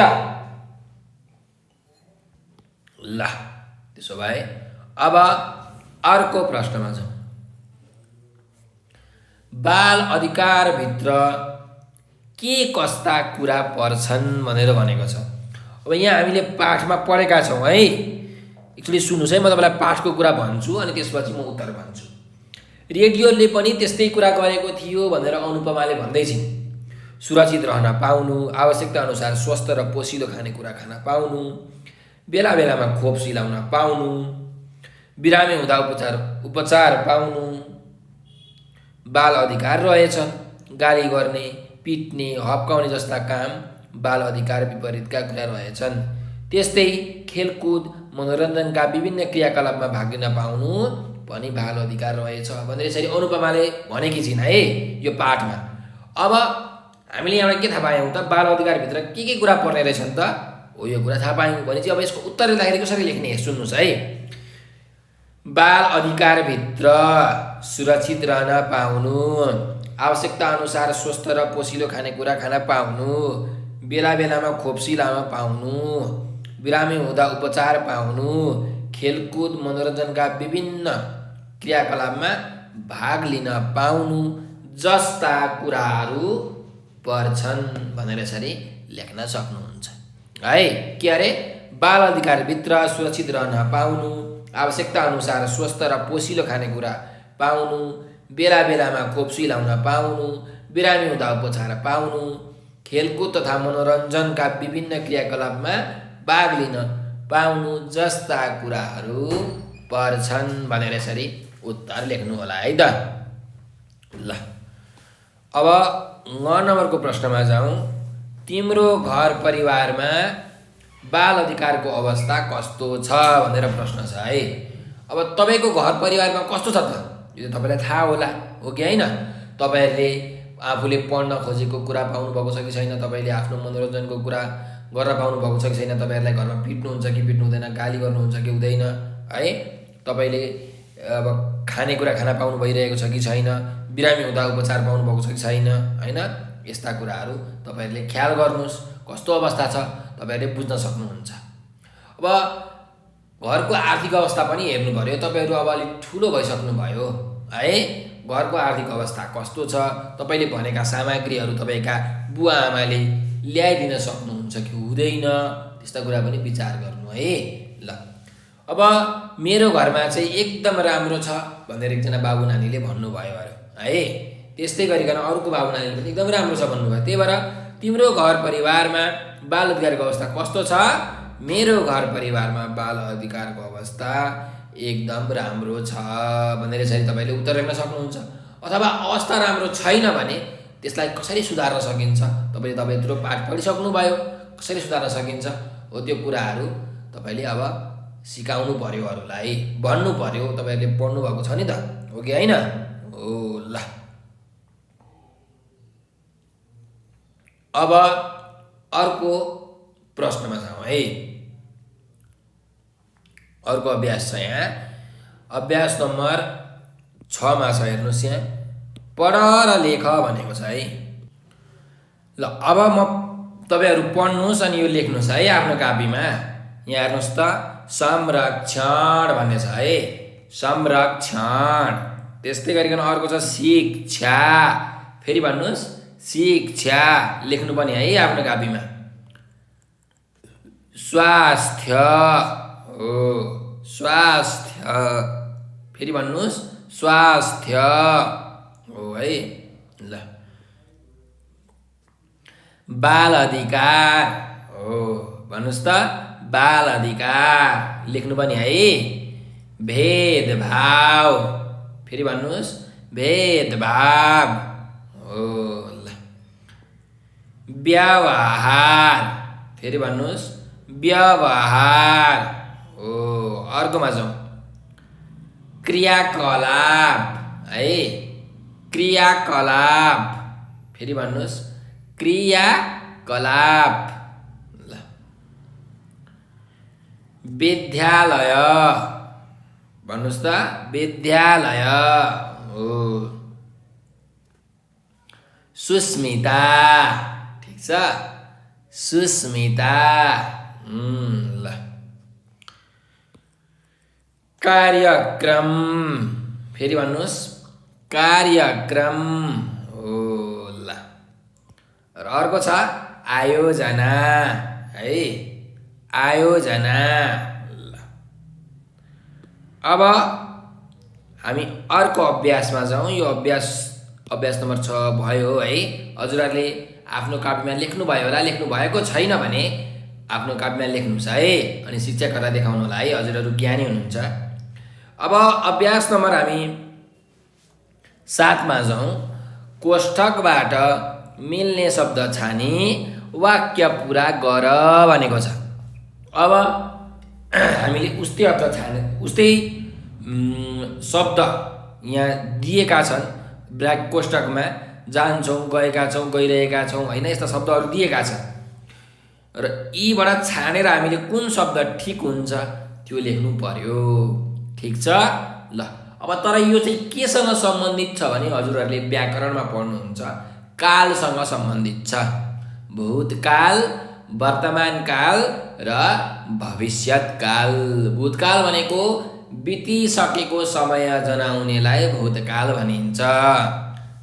ल त्यसो भए अब अर्को प्रश्नमा जाउँ। बाल अधिकारभित्र के कस्ता कुरा पर्छन् भनेर भनेको छ। अब यहाँ हामीले पाठमा पढेका छौँ है। एक्चुअली सुन्नुहोस् है, म तपाईँलाई पाठको कुरा भन्छु अनि त्यसपछि म उत्तर भन्छु। रेडियोले पनि त्यस्तै कुरा गरेको थियो भनेर अनुपमाले भन्दै छिन्। सुरक्षित रहन पाउनु, आवश्यकता अनुसार स्वस्थ र पोषिलो खानेकुरा खान पाउनु, बेला बेलामा खोप सिलाउन पाउनु, बिरामी हुँदा उपचार पाउनु बाल अधिकार रहेछन्। गाली गर्ने, पिट्ने, हप्काउने जस्ता काम बाल अधिकार विपरीतका कुरा रहेछन्। त्यस्तै खेलकुद, मनोरञ्जनका विभिन्न क्रियाकलापमा भाग लिन पाउनु पनि बाल अधिकार रहेछ भनेर यसरी अनुपमाले भनेकी छिन् है यो पाठमा। अब हामीले यहाँबाट के थाहा पायौँ त, बाल अधिकारभित्र के कुरा पर्ने रहेछन् त, हो यो कुरा थाहा पायौँ भने चाहिँ अब यसको उत्तर लेख्दाखेरि कसरी लेख्ने सुन्नुहोस् है। बाल अधिकारभित्र सुरक्षित रहन पाउनु, आवश्यकता अनुसार स्वस्थ र पोषिलो खानेकुरा खान पाउनु, बेला बेलामा खोप सिलाउन पाउनु, बिरामी हुँदा उपचार पाउनु, खेलकुद, मनोरञ्जनका विभिन्न क्रियाकलापमा भाग लिन पाउनु जस्ता कुराहरू पर्छन् भनेर यसरी लेख्न सक्नुहुन्छ है। के अरे बाल अधिकारभित्र सुरक्षित रहन पाउनु, आवश्यकता अनुसार स्वस्थ र पोषिलो खानेकुरा पाउनु, बेला बेलामा खोप सुई लाउन पाउनु, बिरामी हुँदा उपचार पाउनु, खेलकुद तथा मनोरञ्जनका विभिन्न क्रियाकलापमा भाग लिन पाउनु जस्ता कुराहरू पर्छन् भनेर यसरी उत्तर लेख्नु होला है त। ल अब 9 नम्बरको प्रश्नमा जाउँ। तिम्रो घर परिवारमा बाल अधिकारको अवस्था कस्तो छ भनेर प्रश्न छ है। अब तपाईँको घर परिवारमा कस्तो छ त, यो त तपाईँलाई थाहा होला हो कि होइन। तपाईँहरूले आफूले पढ्न खोजेको कुरा पाउनुभएको छ कि छैन, तपाईँले आफ्नो मनोरञ्जनको कुरा गर्न पाउनुभएको छ कि छैन, तपाईँहरूलाई घरमा पिट्नुहुन्छ कि पिट्नु हुँदैन, गाली गर्नुहुन्छ कि हुँदैन है, तपाईँले अब खानेकुरा खाना पाउनु भइरहेको छ कि छैन, बिरामी हुँदा उपचार पाउनुभएको छ कि छैन होइन। यस्ता कुराहरू तपाईँहरूले ख्याल गर्नुहोस्, कस्तो अवस्था छ तपाईँहरूले बुझ्न सक्नुहुन्छ। अब घरको आर्थिक अवस्था पनि हेर्नु पऱ्यो। तपाईँहरू अब अलिक ठुलो भइसक्नुभयो है, घरको आर्थिक अवस्था कस्तो छ, तपाईँले भनेका सामग्रीहरू तपाईँका बुवा आमाले ल्याइदिन सक्नुहुन्छ कि हुँदैन, त्यस्ता कुरा पनि विचार गर्नु है। ल अब मेरो घरमा चाहिँ एकदम राम्रो छ भनेर एकजना बाबु नानीले भन्नुभयो है। त्यस्तै गरिकन अरूको बाबु नानीले पनि एकदम राम्रो छ भन्नुभयो। त्यही भएर तिम्रो घर परिवारमा बाल अधिकारको अवस्था कस्तो छ? मेरो घर परिवारमा बाल अधिकारको अवस्था एकदम राम्रो छ भनेर चाहिँ तपाईँले उत्तर लेख्न सक्नुहुन्छ। अथवा अवस्था राम्रो छैन भने त्यसलाई कसरी सुधार्न सकिन्छ, तपाईँले यत्रो पाठ पढिसक्नुभयो, कसरी सुधार्न सकिन्छ हो त्यो कुराहरू तपाईँले अब सिकाउनु पर्यो, अरूलाई भन्नु पर्यो। तपाईँहरूले पढ्नु भएको छ नि त, हो कि होइन? हो। ल अब अर्को प्रश्नमा जाउँ है। अर्को अभ्यास छ यहाँ, अभ्यास नम्बर 6 मा छ, हेर्नुहोस् यहाँ पढ र लेख भनेको छ है। ल अब तपाईँहरू पढ्नुहोस् अनि यो लेख्नुहोस् है आफ्नो कापीमा। यहाँ हेर्नुहोस् त, संरक्षण भन्ने छ है, संरक्षण। त्यस्तै गरिकन अर्को छ शिक्षा, फेरि भन्नुहोस् शिक्षा, लेख्नु पनि है आफ्नो कापीमा। स्वास्थ्य हो, स्वास्थ्य, फेरि भन्नुहोस् स्वास्थ्य हो है। ल बाल अधिकार हो, भन्नुहोस् त बाल अधिकार, लेख्नु पनि है। भेदभाव, फेरि भन्नुहोस् भेदभाव हो। ल व्यवहार, फेरि भन्नुहोस् व्यवहार हो। अर्कोमा जाउँ, क्रियाकलाप है, क्रियाकलाप, फेरि भन्नुहोस् क्रियाकलाप। ल विद्यालय, भन्नुहोस् त विद्यालय हो। सुस्मिता, ठिक छ, सुस्मिता। ल कार्यक्रम, फेरि भन्नुहोस् कार्यक्रम हो। ल र अर्को छ आयोजना है, आयोजना। ल अब हामी अर्को अभ्यासमा जाउँ। यो अभ्यास नम्बर 6 भयो है। हजुरहरूले आफ्नो कापीमा लेख्नुभयो होला, लेख्नु भएको छैन भने आफ्नो कापीमा लेख्नुहोस् है, अनि शिक्षकहरूलाई देखाउनु होला है, हजुरहरू ज्ञानी हुनुहुन्छ। अब अभ्यास नम्बर हामी 7 मा जाउँ। कोष्ठकबाट मिल्ने शब्द छानी वाक्य पुरा गर भनेको छ। अब हामीले उस्तै अर्थ छाने, उस्तै शब्द यहाँ दिएका छन् कोष्ठकमा, जान्छौँ, गएका छौँ, गइरहेका छौँ होइन, यस्ता शब्दहरू दिएका छन् र यीबाट छानेर हामीले कुन शब्द ठिक हुन्छ त्यो लेख्नु पर्यो, ठिक छ। ल अब तर यो चाहिँ केसँग सम्बन्धित छ भने हजुरहरूले व्याकरणमा पढ्नुहुन्छ, कालसँग सम्बन्धित छ। भूतकाल, वर्तमानकाल र भविष्यत्काल। भूतकाल भनेको बितिसकेको समय जनाउनेलाई भूतकाल भनिन्छ,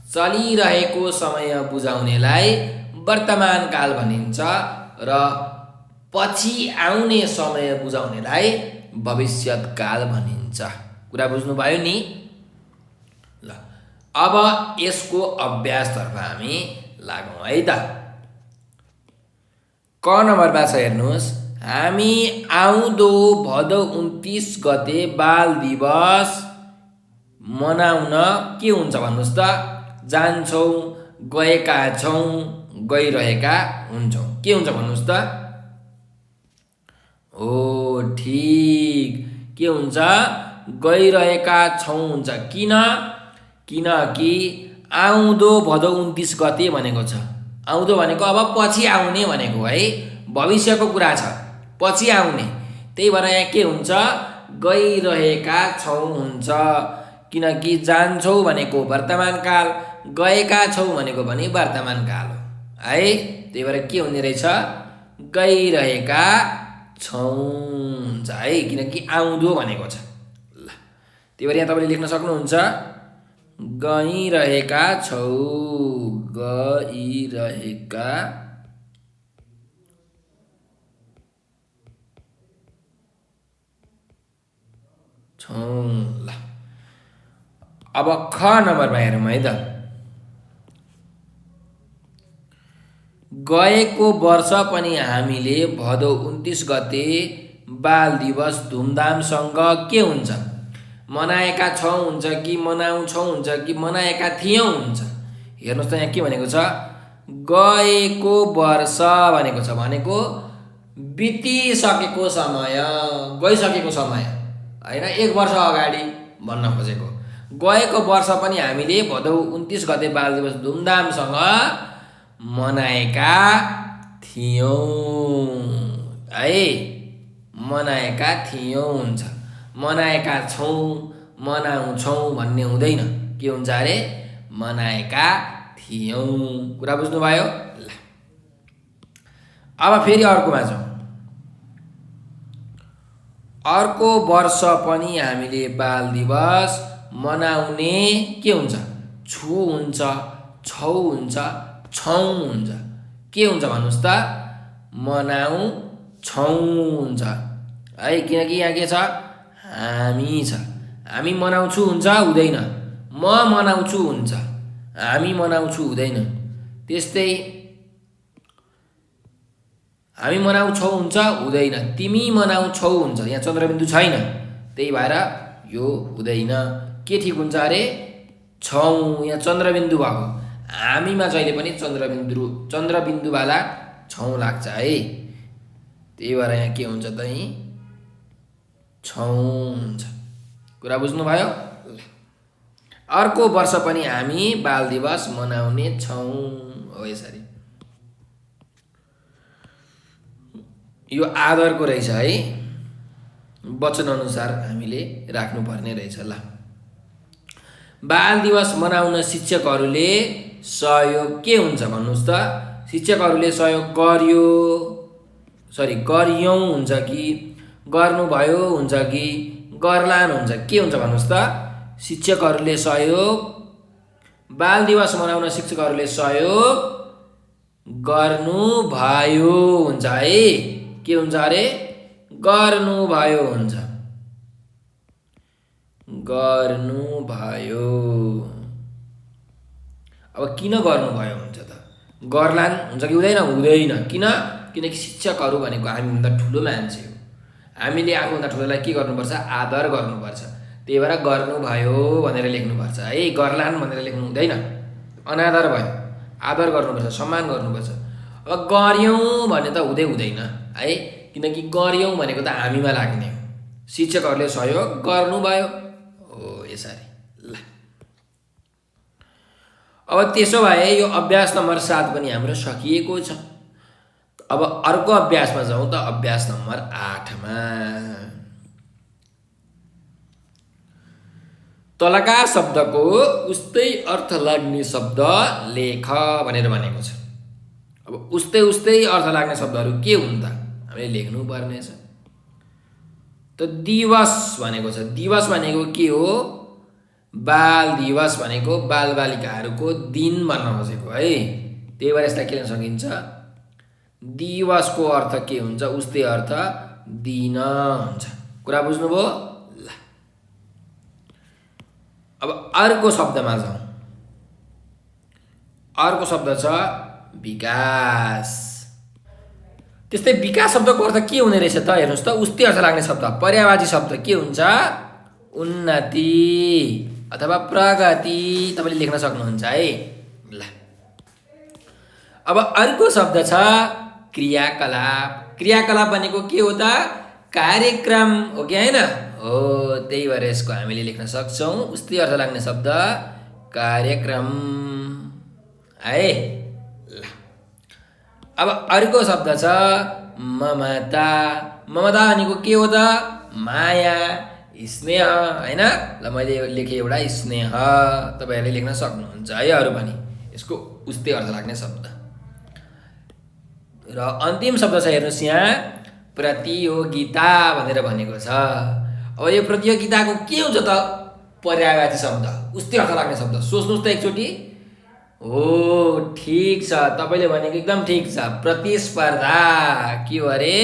चलिरहेको समय बुझाउनेलाई वर्तमान काल भनिन्छ र पछि आउने समय बुझाउनेलाई भविष्यत काल भनिन्छ। कुरा बुझ्नुभयो नि? ल अब यसको अभ्यासतर्फ हामी लागौँ है त। क नम्बरमा छ हेर्नुहोस्, हामी आउँदो भदौ 29 गते बाल दिवस मनाउन के हुन्छ भन्नुहोस् त? जान्छौँ, गएका छौँ, गइरहेका हुन्छौँ। के हुन्छ भन्नुहोस् त? हो ठिक, के हुन्छ? गइरहेका छौँ हुन्छ। किन? किनकि आउँदो भदौ 29 गते भनेको छ। आउँदो भनेको अब पछि आउने भनेको है, भविष्यको कुरा छ, पछि आउने। त्यही भएर यहाँ के हुन्छ? गइरहेका छौँ हुन्छ। किनकि जान्छौँ भनेको वर्तमान काल, गएका छौँ भनेको पनि वर्तमान काल हो है। त्यही भएर के हुने रहेछ? गइरहेका छौँ हुन्छ है, किनकि आउँदो भनेको छ। ल त्यही भएर यहाँ तपाईँले लेख्न सक्नुहुन्छ, गइरहेका छौँ, गइरहेका छौँ। ल अब ख नम्बरमा हेरौँ है त। गएको वर्ष पनि हामीले भदौ 29 गते बाल दिवस धुमधामसँग के हुन्छ? मनाएका छौँ हुन्छ कि मनाउँछौँ हुन्छ कि मनाएका थियौँ हुन्छ। हेर्नुहोस् त यहाँ के भनेको छ? गएको वर्ष भनेको छ, भनेको बितिसकेको समय, गइसकेको समय होइन, 1 वर्ष अगाडि भन्न खोजेको। गएको वर्ष पनि हामीले भदौ 29 गते बाल दिवस धुमधामसँग मनाएका थियौँ है, मनाएका थियौँ हुन्छ। मनाएका छौँ, मनाउँछौँ भन्ने हुँदैन। के हुन्छ अरे? मनाएका थियौँ। कुरा बुझ्नुभयो? ल अब फेरि अर्कोमा जाउँ। अर्को वर्ष पनि हामीले बाल दिवस मनाउने के हुन्छ? छु हुन्छ, छौ हुन्छ, छौँ हुन्छ। के हुन्छ भन्नुहोस् त? मनाउँछौँ हुन्छ है, किनकि यहाँ के छ? हामी छ। हामी मनाउँछु हुन्छ, हुँदैन। म मनाउँछु हुन्छ, हामी मनाउँछु हुँदैन। त्यस्तै हामी मनाउँछौ हुन्छ, हुँदैन। तिमी मनाउँछौ हुन्छ, यहाँ चन्द्रबिन्दु छैन, त्यही भएर यो हुँदैन। के ठिक हुन्छ अरे? छौँ, यहाँ चन्द्रबिन्दु भएको। हामीमा जहिले पनि चन्द्रबिन्दुवाला छौँ लाग्छ है। त्यही भएर यहाँ के हुन्छ त? छौँ हुन्छ। कुरा बुझ्नुभयो? अर्को वर्ष पनि हामी बाल दिवस मनाउने छौँ हो यसरी। यो आदरको रहेछ है, वचन अनुसार हामीले राख्नुपर्ने रहेछ। ल बाल दिवस मनाउन शिक्षकहरूले सहयोग के हुन्छ भन्नुहोस् त? शिक्षकहरूले सहयोग गरियौँ हुन्छ कि गर्नुभयो हुन्छ कि गर्लान् हुन्छ? के हुन्छ भन्नुहोस् त? शिक्षकहरूले सहयोग, बाल दिवस मनाउन शिक्षकहरूले सहयोग गर्नुभयो हुन्छ है। के हुन्छ अरे? गर्नुभयो हुन्छ, गर्नुभयो। अब किन गर्नुभयो हुन्छ त? गर्लान् हुन्छ कि हुँदैन? हुँदैन। किन? किनकि शिक्षकहरू भनेको हामीभन्दा ठुलो मान्छे हो। हामीले आफूभन्दा ठुलोलाई के गर्नुपर्छ? आदर गर्नुपर्छ। त्यही भएर गर्नुभयो भनेर लेख्नुपर्छ है, गर्लान् भनेर लेख्नु हुँदैन। अनादर भयो, आदर गर्नुपर्छ, सम्मान गर्नुपर्छ। अब गर्यौँ भने त हुँदैन है, किनकि गर्यौँ भनेको त हामीमा लाग्ने हो। शिक्षकहरूले सहयोग गर्नुभयो हो यसरी। ल अब त्यसो भए यो अभ्यास नम्बर 7 पनि हाम्रो सकिएको छ। अब अर्को अभ्यासमा जाउँ त, अभ्यास नम्बर 8मा। तलका शब्दको उस्तै अर्थ लाग्ने शब्द लेख भनेर भनेको छ। अब उस्तै अर्थ लाग्ने शब्दहरू के हुन् त? हामीले लेख्नु पर्ने छ। त दिवस भनेको छ। दिवस भनेको के हो? बाल दिवस भनेको बालबालिकाहरूको दिन भन्न खोजेको है। त्यही भएर यसलाई के लेख्न सकिन्छ, दिवसको अर्थ के हुन्छ, उस्तै अर्थ दिन हुन्छ। कुरा बुझ्नुभयो? ल अब अर्को शब्दमा जाउँ। अर्को शब्द छ विकास। त्यस्तै विकास शब्दको अर्थ के हुने रहेछ त हेर्नुहोस् त, उस्तै अर्थ लाग्ने शब्द पर्यायवाची शब्द के हुन्छ, उन्नति अथवा प्रगति तपाईँले लेख्न सक्नुहुन्छ है। ल अब अर्को शब्द छ क्रियाकलाप। क्रियाकलाप भनेको के हो त, कार्यक्रम हो कि होइन हो, त्यही भएर यसको हामीले लेख्न सक्छौँ उस्तै अर्थ लाग्ने शब्द कार्यक्रम है। ल अब अर्को शब्द छ ममता। ममता भनेको के हो त, माया स्नेह होइन। ल मैले लेखेँ एउटा स्नेह, तपाईँहरूले लेख्न सक्नुहुन्छ है अरू पनि यसको उस्तै अर्थ लाग्ने शब्द। र अन्तिम शब्द छ हेर्नुहोस् यहाँ प्रतियोगिता भनेर भनेको छ। अब यो प्रतियोगिताको के हुन्छ त, पर्यायवाची शब्द उस्तै अर्थ लाग्ने शब्द। सोच्नुहोस् त एकचोटि। हो ठिक छ, तपाईँले भनेको एकदम ठिक छ, प्रतिस्पर्धा। के हो अरे,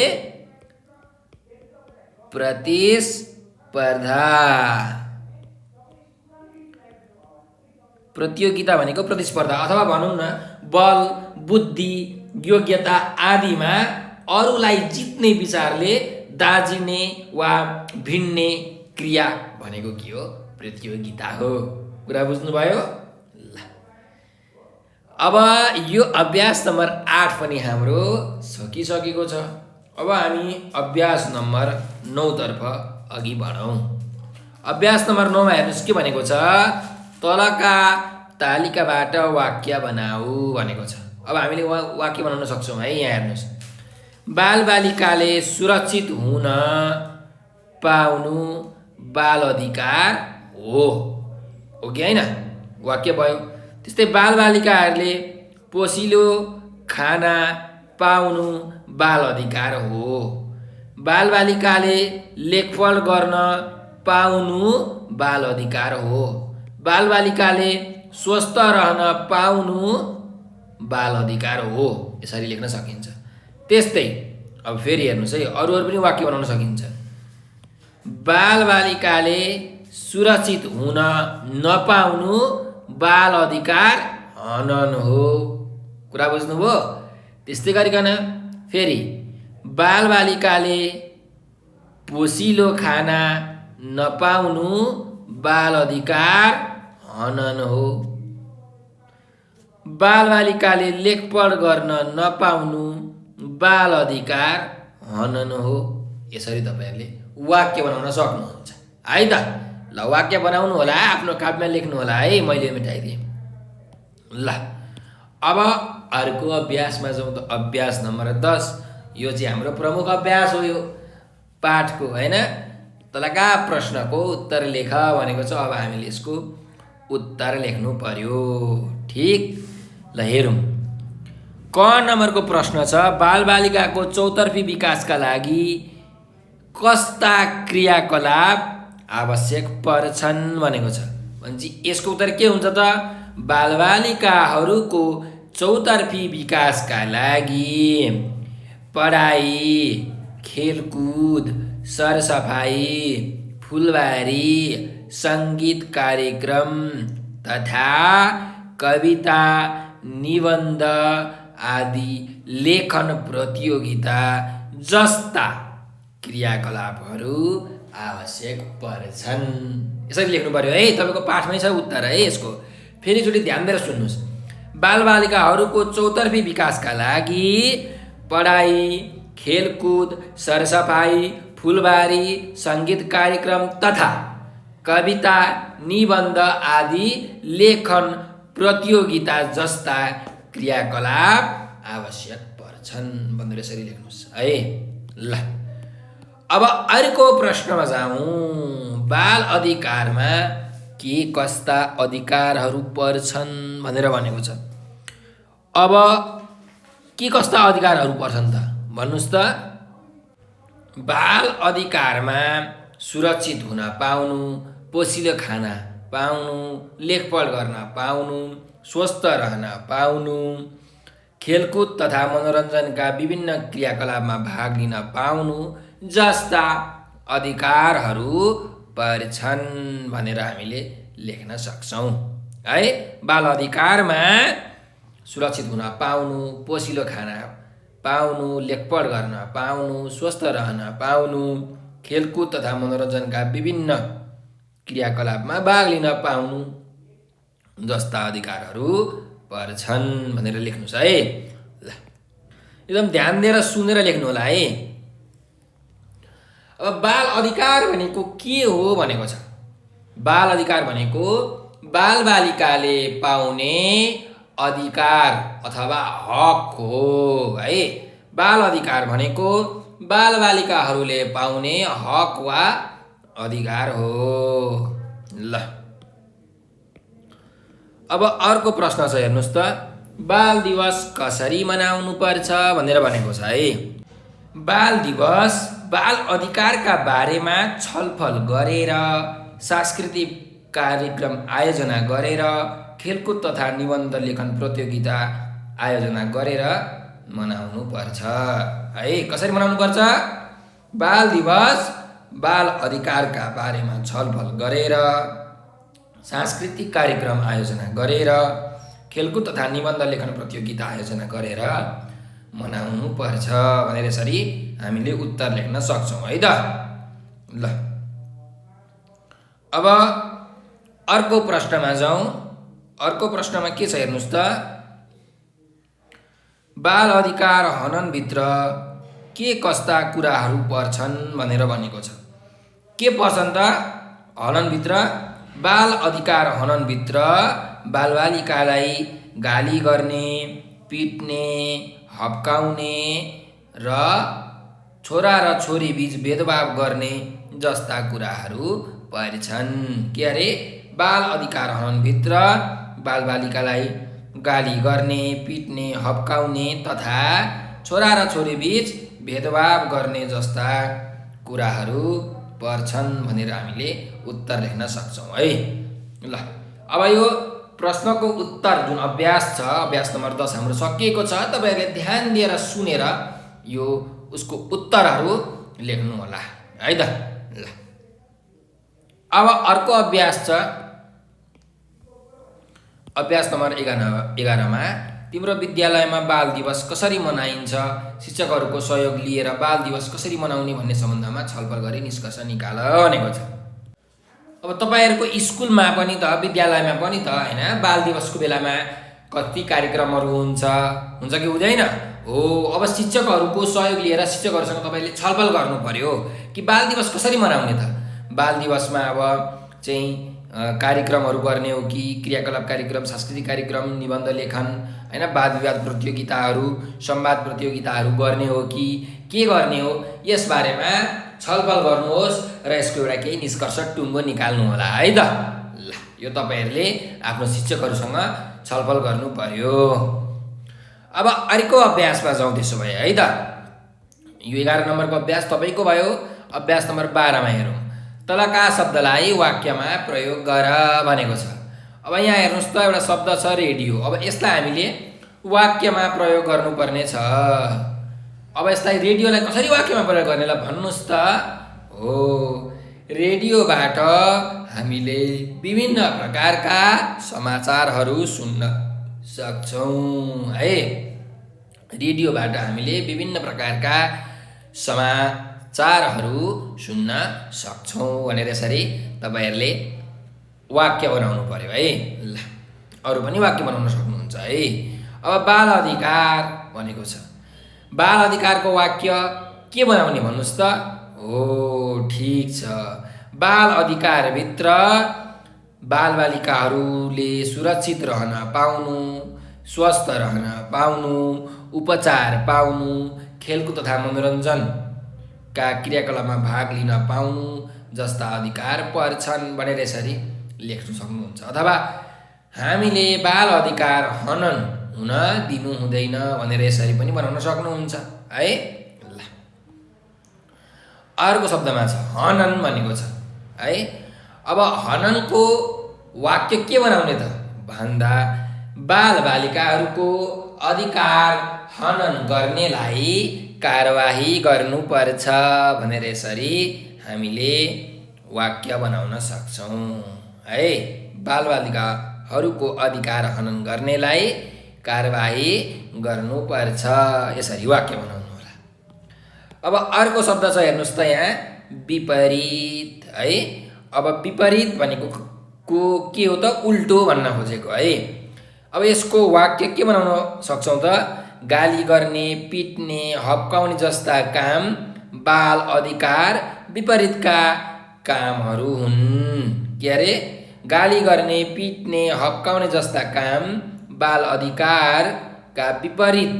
प्रतिस्पर्धा। प्रतियोगिता भनेको प्रतिस्पर्धा अथवा भनौँ न बल बुद्धि योग्यता आदिमा अरूलाई जित्ने विचारले दाजिने वा भिड्ने क्रिया भनेको के हो, प्रतियोगिता हो। कुरा बुझ्नुभयो? ल अब यो अभ्यास नम्बर 8 पनि हाम्रो सकिसकेको छ। अब हामी अभ्यास नम्बर 9 तर्फ अघि बढौँ। अभ्यास नम्बर 9 मा हेर्नुहोस् के भनेको छ, तलका तालिकाबाट वाक्य बनाऊ भनेको छ। अब हामीले वाक्य बनाउन सक्छौँ है। यहाँ हेर्नुहोस्, बालबालिकाले सुरक्षित हुन पाउनु बाल अधिकार हो कि होइन, वाक्य भयो। त्यस्तै बालबालिकाहरूले पोसिलो खाना पाउनु बाल अधिकार हो। बालबालिकाले लेखपढ गर्न पाउनु बाल अधिकार हो। बालबालिकाले स्वस्थ रहन पाउनु बाल अधिकार हो। यसरी लेख्न सकिन्छ। त्यस्तै अब फेरि हेर्नुहोस् है, अरू पनि वाक्य बनाउन सकिन्छ। बालबालिकाले सुरक्षित हुन नपाउनु बाल अधिकार हनन हो। कुरा बुझ्नुभयो? त्यस्तै गरिकन फेरि बालबालिकाले पोसिलो खाना नपाउनु बाल अधिकार हनन हो। बालबालिकाले लेखपढ गर्न नपाउनु बाल अधिकार हनन हो। यसरी तपाईँहरूले वाक्य बनाउन सक्नुहुन्छ है त। ल वाक्य बनाउनु होला, आफ्नो कापीमा लेख्नु होला है, मैले मेटाइदिएँ। ल अब अर्को अभ्यासमा जाउँ त। अभ्यास नम्बर 10 यो चाहिँ हाम्रो प्रमुख अभ्यास हो यो पाठको होइन। तलका प्रश्नको उत्तर लेख भनेको छ। अब हामीले यसको उत्तर लेख्नु पर्यो। ठिक, ल हेरौँ। क नम्बरको प्रश्न छ, बालबालिकाको चौतर्फी विकासका लागि कस्ता क्रियाकलाप आवश्यक पर्छन् भनेको छ। भनेपछि यसको उत्तर के हुन्छ त, बालबालिकाहरूको चौतर्फी विकासका लागि पढाइ खेलकुद सरसफाइ फुलबारी सङ्गीत कार्यक्रम तथा कविता निबन्ध आदि लेखन प्रतियोगिता जस्ता क्रियाकलापहरू आवश्यक पर्छन्। यसरी लेख्नु पर्यो है। तपाईँको पाठमै छ उत्तर है यसको। फेरि एकचोटि ध्यान दिएर सुन्नुहोस्। बालबालिकाहरूको चौतर्फी विकासका लागि पढाइ खेलकुद सरसफाइ फुलबारी सङ्गीत कार्यक्रम तथा कविता निबन्ध आदि लेखन प्रतियोगिता जस्ता क्रियाकलाप आवश्यक पर्छन् भनेर यसरी लेख्नुहोस् है। ल अब अर्को प्रश्नमा जाउँ। बाल अधिकारमा के कस्ता अधिकारहरू पर्छन् भनेर भनेको छ। अब के कस्ता अधिकारहरू पर्छन् त भन्नुहोस् त। बाल अधिकारमा सुरक्षित हुन पाउनु, पोसिलो खाना पाउनु, लेखपढ गर्न पाउनु, स्वस्थ रहन पाउनु, खेलकुद तथा मनोरञ्जनका विभिन्न क्रियाकलापमा भाग लिन पाउनु जस्ता अधिकारहरू पर्छन् भनेर हामीले लेख्न सक्छौँ है। बाल अधिकारमा सुरक्षित हुन पाउनु, पोसिलो खाना पाउनु, लेखपढ गर्न पाउनु, स्वस्थ रहन पाउनु, खेलकुद तथा मनोरञ्जनका विभिन्न क्रियाकलापमा भाग लिन पाउनु जस्ता अधिकारहरू पर्छन् भनेर लेख्नुहोस् है। ल एकदम ध्यान दिएर सुनेर लेख्नु होला है। अब बाल अधिकार भनेको के हो भनेको छ। बाल अधिकार भनेको बालबालिकाले पाउने अधिकार अथवा हक हो है। बाल अधिकार भनेको बालबालिकाहरूले पाउने हक वा अधिकार हो। ल अब अर्को प्रश्न छ हेर्नुहोस् त, बाल दिवस कसरी मनाउनु पर्छ भनेर भनेको छ है। बाल दिवस बाल अधिकारका बारेमा छलफल गरेर, सांस्कृतिक कार्यक्रम आयोजना गरेर, खेलकुद तथा निबन्ध लेखन प्रतियोगिता आयोजना गरेर मनाउनु पर्छ है। कसरी मनाउनु पर्छ? बाल दिवस बाल अधिकारका बारेमा छलफल गरेर, सांस्कृतिक कार्यक्रम आयोजना गरेर, खेलकुद तथा निबन्ध लेखन प्रतियोगिता आयोजना गरेर मनाउनु पर्छ भनेर यसरी हामीले उत्तर लेख्न सक्छौँ है त। ल अब अर्को प्रश्नमा जाउँ। अर्को प्रश्नमा के छ हेर्नुहोस् त, बाल अधिकार हननभित्र के कस्ता कुराहरू पर्छन् भनेर भनेको छ। के पर्छन् त हननभित्र? बाल अधिकार हननभित्र बालबालिकालाई गाली गर्ने, पिट्ने, हप्काउने र छोरा र छोरी बीच भेदभाव गर्ने जस्ता कुराहरू पर्छन्। के अरे? बाल अधिकार हननभित्र बालबालिकालाई गाली गर्ने, पिट्ने, हप्काउने तथा छोरा र छोरी बीच भेदभाव गर्ने जस्ता कुराहरू पर्छन् भनेर हामीले उत्तर लेख्न सक्छौँ है। ल अब यो प्रश्नको उत्तर जुन अभ्यास छ, अभ्यास नम्बर 10 हाम्रो सकिएको छ। तपाईँहरूले ध्यान दिएर सुनेर यो उसको उत्तरहरू लेख्नु होला है त। ल अब अर्को अभ्यास छ, अभ्यास नम्बर 11मा तिम्रो विद्यालयमा बाल दिवस कसरी मनाइन्छ, शिक्षकहरूको सहयोग लिएर बाल दिवस कसरी मनाउने भन्ने सम्बन्धमा छलफल गरी निष्कर्ष निकाल भनेको छ। अब तपाईँहरूको स्कुलमा पनि त, विद्यालयमा पनि त हैन, बाल दिवसको बेलामा कति कार्यक्रमहरू हुन्छ कि हुँदैन हो। अब शिक्षकहरूको सहयोग लिएर शिक्षकहरूसँग तपाईँले छलफल गर्नु पर्यो कि बाल दिवस कसरी मनाउने त। बाल दिवसमा अब चाहिँ कार्यक्रमहरू गर्ने हो कि क्रियाकलाप कार्यक्रम, सांस्कृतिक कार्यक्रम, निबन्ध लेखन हैन, वाद विवाद प्रतियोगिताहरू, संवाद प्रतियोगिताहरू गर्ने हो कि के गर्ने हो, यस बारेमा छलफल गर्नुहोस् र यसको एउटा केही निष्कर्ष टुङ्गो निकाल्नु होला है त। ल यो तपाईँहरूले आफ्नो शिक्षकहरूसँग छलफल गर्नु पर्यो। अब अर्को अभ्यासमा जाउँ त्यसो भए है त। यो 11 नम्बरको अभ्यास तपाईँको भयो। अभ्यास नम्बर 12मा हेरौँ। तलका शब्दलाई वाक्यमा प्रयोग गर भनेको छ। अब यहाँ हेर्नुहोस् त, एउटा शब्द छ रेडियो। अब यसलाई हामीले वाक्यमा प्रयोग गर्नुपर्ने छ। अब यसलाई रेडियोलाई कसरी वाक्यमा प्रयोग गर्नेलाई भन्नुहोस् त। हो, रेडियोबाट हामीले विभिन्न प्रकारका समाचारहरू सुन्न सक्छौँ है। रेडियोबाट हामीले विभिन्न प्रकारका समाचारहरू सुन्न सक्छौँ भनेर यसरी तपाईँहरूले वाक्य बनाउनु पर्यो है। ल अरू पनि वाक्य बनाउन सक्नुहुन्छ है। अब बाल अधिकार भनेको छ। बाल अधिकारको वाक्य के बनाउने भन्नुहोस् त। हो ठिक छ, बाल अधिकारभित्र बालबालिकाहरूले सुरक्षित रहन पाउनु, स्वस्थ रहन पाउनु, उपचार पाउनु, खेलकुद तथा मनोरञ्जनका क्रियाकलापमा भाग लिन पाउनु जस्ता अधिकार पर्छन् भनेर यसरी लेख्न सक्नुहुन्छ। अथवा हामीले बाल अधिकार हनन हुन दिनु हुँदैन भनेर यसरी पनि बनाउन सक्नुहुन्छ है। ल अर्को शब्दमा छ हनन भनेको छ है। अब हननको वाक्य के बनाउने त भन्दा बालबालिकाहरूको अधिकार हनन गर्नेलाई कारबाही गर्नुपर्छ भनेर यसरी हामीले वाक्य बनाउन सक्छौँ है। बालबालिकाहरूको अधिकार हनन गर्नेलाई कारबाही गर्नुपर्छ, यसरी वाक्य बनाउनु होला। अब अर्को शब्द छ हेर्नुहोस् त यहाँ, विपरीत है। अब विपरीत भनेको के हो त? उल्टो भन्न खोजेको है। अब यसको वाक्य के बनाउन सक्छौँ त? गाली गर्ने, पिट्ने, हप्काउने जस्ता काम बाल अधिकार विपरीतका कामहरू हुन्। के अरे? गाली गर्ने, पिट्ने, हप्काउने जस्ता काम बाल अधिकारका विपरीत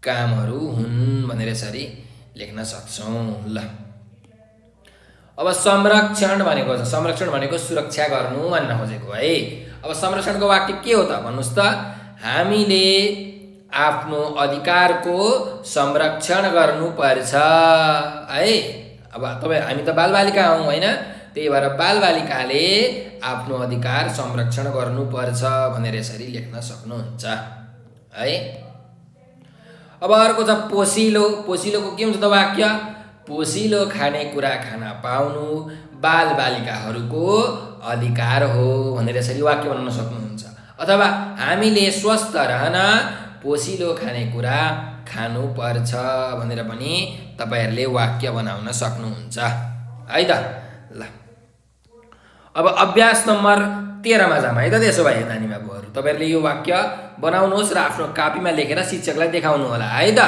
कामहरू हुन् भनेर यसरी लेख्न सक्छौँ। ल अब संरक्षण भनेको छ, संरक्षण भनेको सुरक्षा गर्नु भन्न खोजेको है। अब संरक्षणको वाक्य के हो त भन्नुहोस् त? हामीले आफ्नो अधिकारको संरक्षण गर्नुपर्छ है। अब हामी त बालबालिका हौँ होइन, त्यही भएर बालबालिकाले आफ्नो अधिकार संरक्षण गर्नुपर्छ भनेर यसरी लेख्न सक्नुहुन्छ है। अब अर्को छ पोसिलो। पोसिलोको के हुन्छ त वाक्य? पोसिलो खानेकुरा खान पाउनु बालबालिकाहरूको अधिकार हो भनेर यसरी वाक्य बनाउन सक्नुहुन्छ। अथवा हामीले स्वस्थ रहन पोसिलो खानेकुरा खानुपर्छ भनेर पनि तपाईहरूले वाक्य बनाउन सक्नुहुन्छ है त। ल अब अभ्यास नम्बर 13 मा जाम है त। त्यसो भए नानी बाबुहरू तपाईहरूले यो वाक्य बनाउनुहोस् र आफ्नो कापीमा लेखेर शिक्षकलाई देखाउनु होला है त।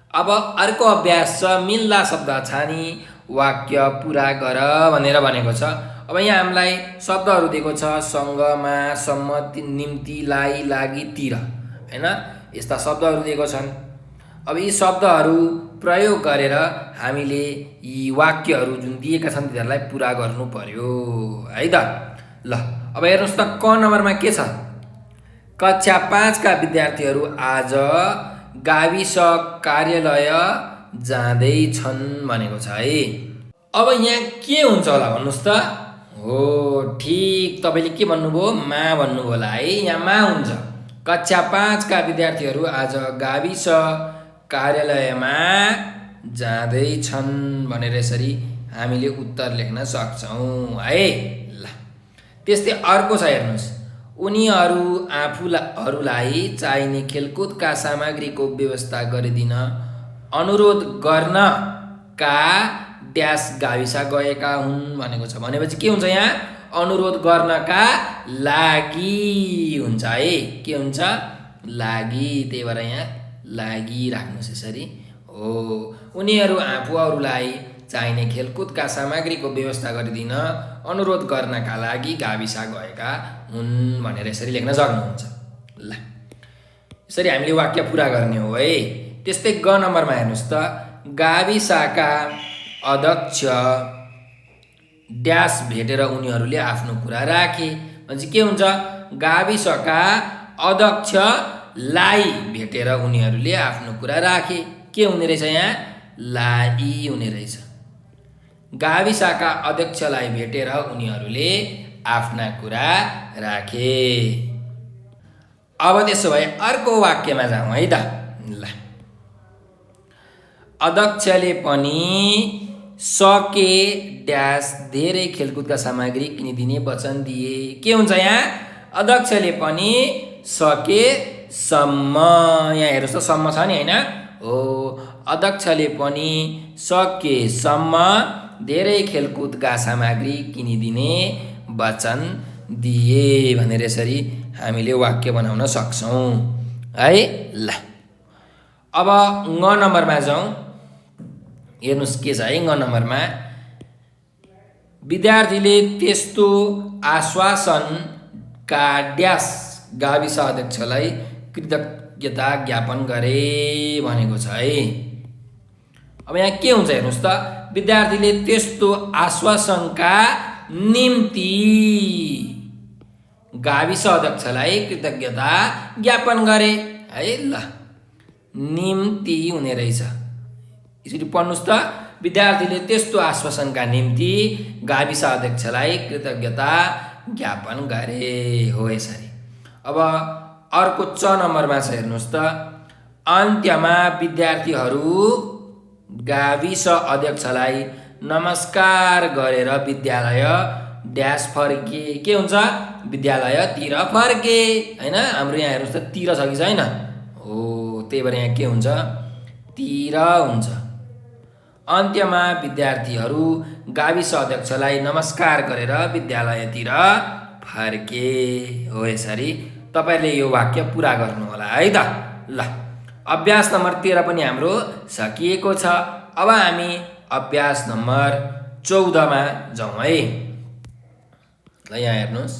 अब अर्को अभ्यास छ मिल्ला शब्द छानी वाक्य पुरा गर भनेर भनेको छ। अब यहाँ हामीलाई शब्दहरू दिएको छ, सँगमा, सम्मति, निम्ति, लाई, लागि, तिर होइन, यस्ता शब्दहरू दिएको छन्। अब यी शब्दहरू प्रयोग गरेर हामीले यी वाक्यहरू जुन दिएका छन् तिनीहरूलाई पुरा गर्नु पर्यो है त। ल अब हेर्नुहोस् त क नम्बरमा के छ? कक्षा 5 का विद्यार्थीहरू आज गाविस कार्यालय जाँदैछन् भनेको छ है। अब यहाँ के हुन्छ होला भन्नुहोस् त? हो ठिक, तपाईँले के भन्नुभयो? मा भन्नुभयो होला है। यहाँ मा हुन्छ। कक्षा 5 का विद्यार्थीहरू आज गाविस कार्यालयमा जाँदैछन् भनेर यसरी हामीले उत्तर लेख्न सक्छौँ है। ल त्यस्तै अर्को छ हेर्नुहोस्, उनीहरू आफूहरूलाई चाहिने खेलकुदका सामग्रीको व्यवस्था गरिदिन अनुरोध गर्नका ड्यास गाविस गएका हुन् भनेको छ। भनेपछि के हुन्छ यहाँ? अनुरोध गर्नका लागि हुन्छ है। के हुन्छ? लागि। त्यही भएर यहाँ लागि राख्नुहोस् यसरी। हो उनीहरू आफूहरूलाई चाहिने खेलकुदका सामग्रीको व्यवस्था गरिदिन अनुरोध गर्नका लागि गाविस गएका हुन् भनेर यसरी लेख्न सक्नुहुन्छ। ल यसरी हामीले वाक्य पुरा गर्ने हो है। त्यस्तै ग नम्बरमा हेर्नुहोस् त, गाविसका अध्यक्ष ड्यास भेटेर उनीहरूले आफ्नो कुरा राखे। भनेपछि के हुन्छ? गाविसका अध्यक्षलाई भेटेर उनीहरूले आफ्नो कुरा राखे। के हुने रहेछ यहाँ? लाई हुने रहेछ। गाविसका अध्यक्षलाई भेटेर उनीहरूले आफ्ना कुरा राखे। अब त्यसो भए अर्को वाक्यमा जाउँ है त। ल अध्यक्षले पनि सके ड्यास धेरै खेलकुदका सामग्री किनिदिने वचन दिए। के हुन्छ यहाँ? अध्यक्षले पनि सके सम्म। यहाँ हेर्नुहोस् त सम्म छ नि होइन? हो अध्यक्षले पनि सकेसम्म धेरै खेलकुदका सामग्री किनिदिने वचन दिए भनेर यसरी हामीले वाक्य बनाउन सक्छौँ है। ल अब ङ नम्बरमा जाउँ। हेर्नुहोस् के छ है ङ नम्बरमा, विद्यार्थीले त्यस्तो आश्वासनका ड्यास गाविस अध्यक्षलाई कृतज्ञता ज्ञापन गरे भनेको छ है। अब यहाँ के हुन्छ हेर्नुहोस् त, विद्यार्थीले त्यस्तो आश्वासनका निम्ति गाविस अध्यक्षलाई कृतज्ञता ज्ञापन गरे है। ल निम्ति हुने रहेछ, यसरी पढ्नुहोस् त, विद्यार्थीले त्यस्तो आश्वासनका निम्ति गाविस अध्यक्षलाई कृतज्ञता ज्ञापन गरे हो यसरी। अब अर्को च नम्बरमा छ हेर्नुहोस् त। अन्त्यमा विद्यार्थीहरू गाविस अध्यक्षलाई नमस्कार गरेर विद्यालय ड्यास फर्के। के हुन्छ? विद्यालयतिर फर्के हैन। हाम्रो यहाँ हेर्नुहोस् त तिर छ कि छैन? हो, त्यही भएर यहाँ के हुन्छ? तिर हुन्छ। अन्त्यमा विद्यार्थीहरू गाविस अध्यक्षलाई नमस्कार गरेर विद्यालयतिर फर्के। हो, यसरी तपाईले यो वाक्य पुरा गर्नु होला है त। ल, अभ्यास नम्बर 13 पनि हाम्रो सकिएको छ। अब हामी अभ्यास नम्बर 14 मा जाउँ है। ल, यहाँ हेर्नुहोस्,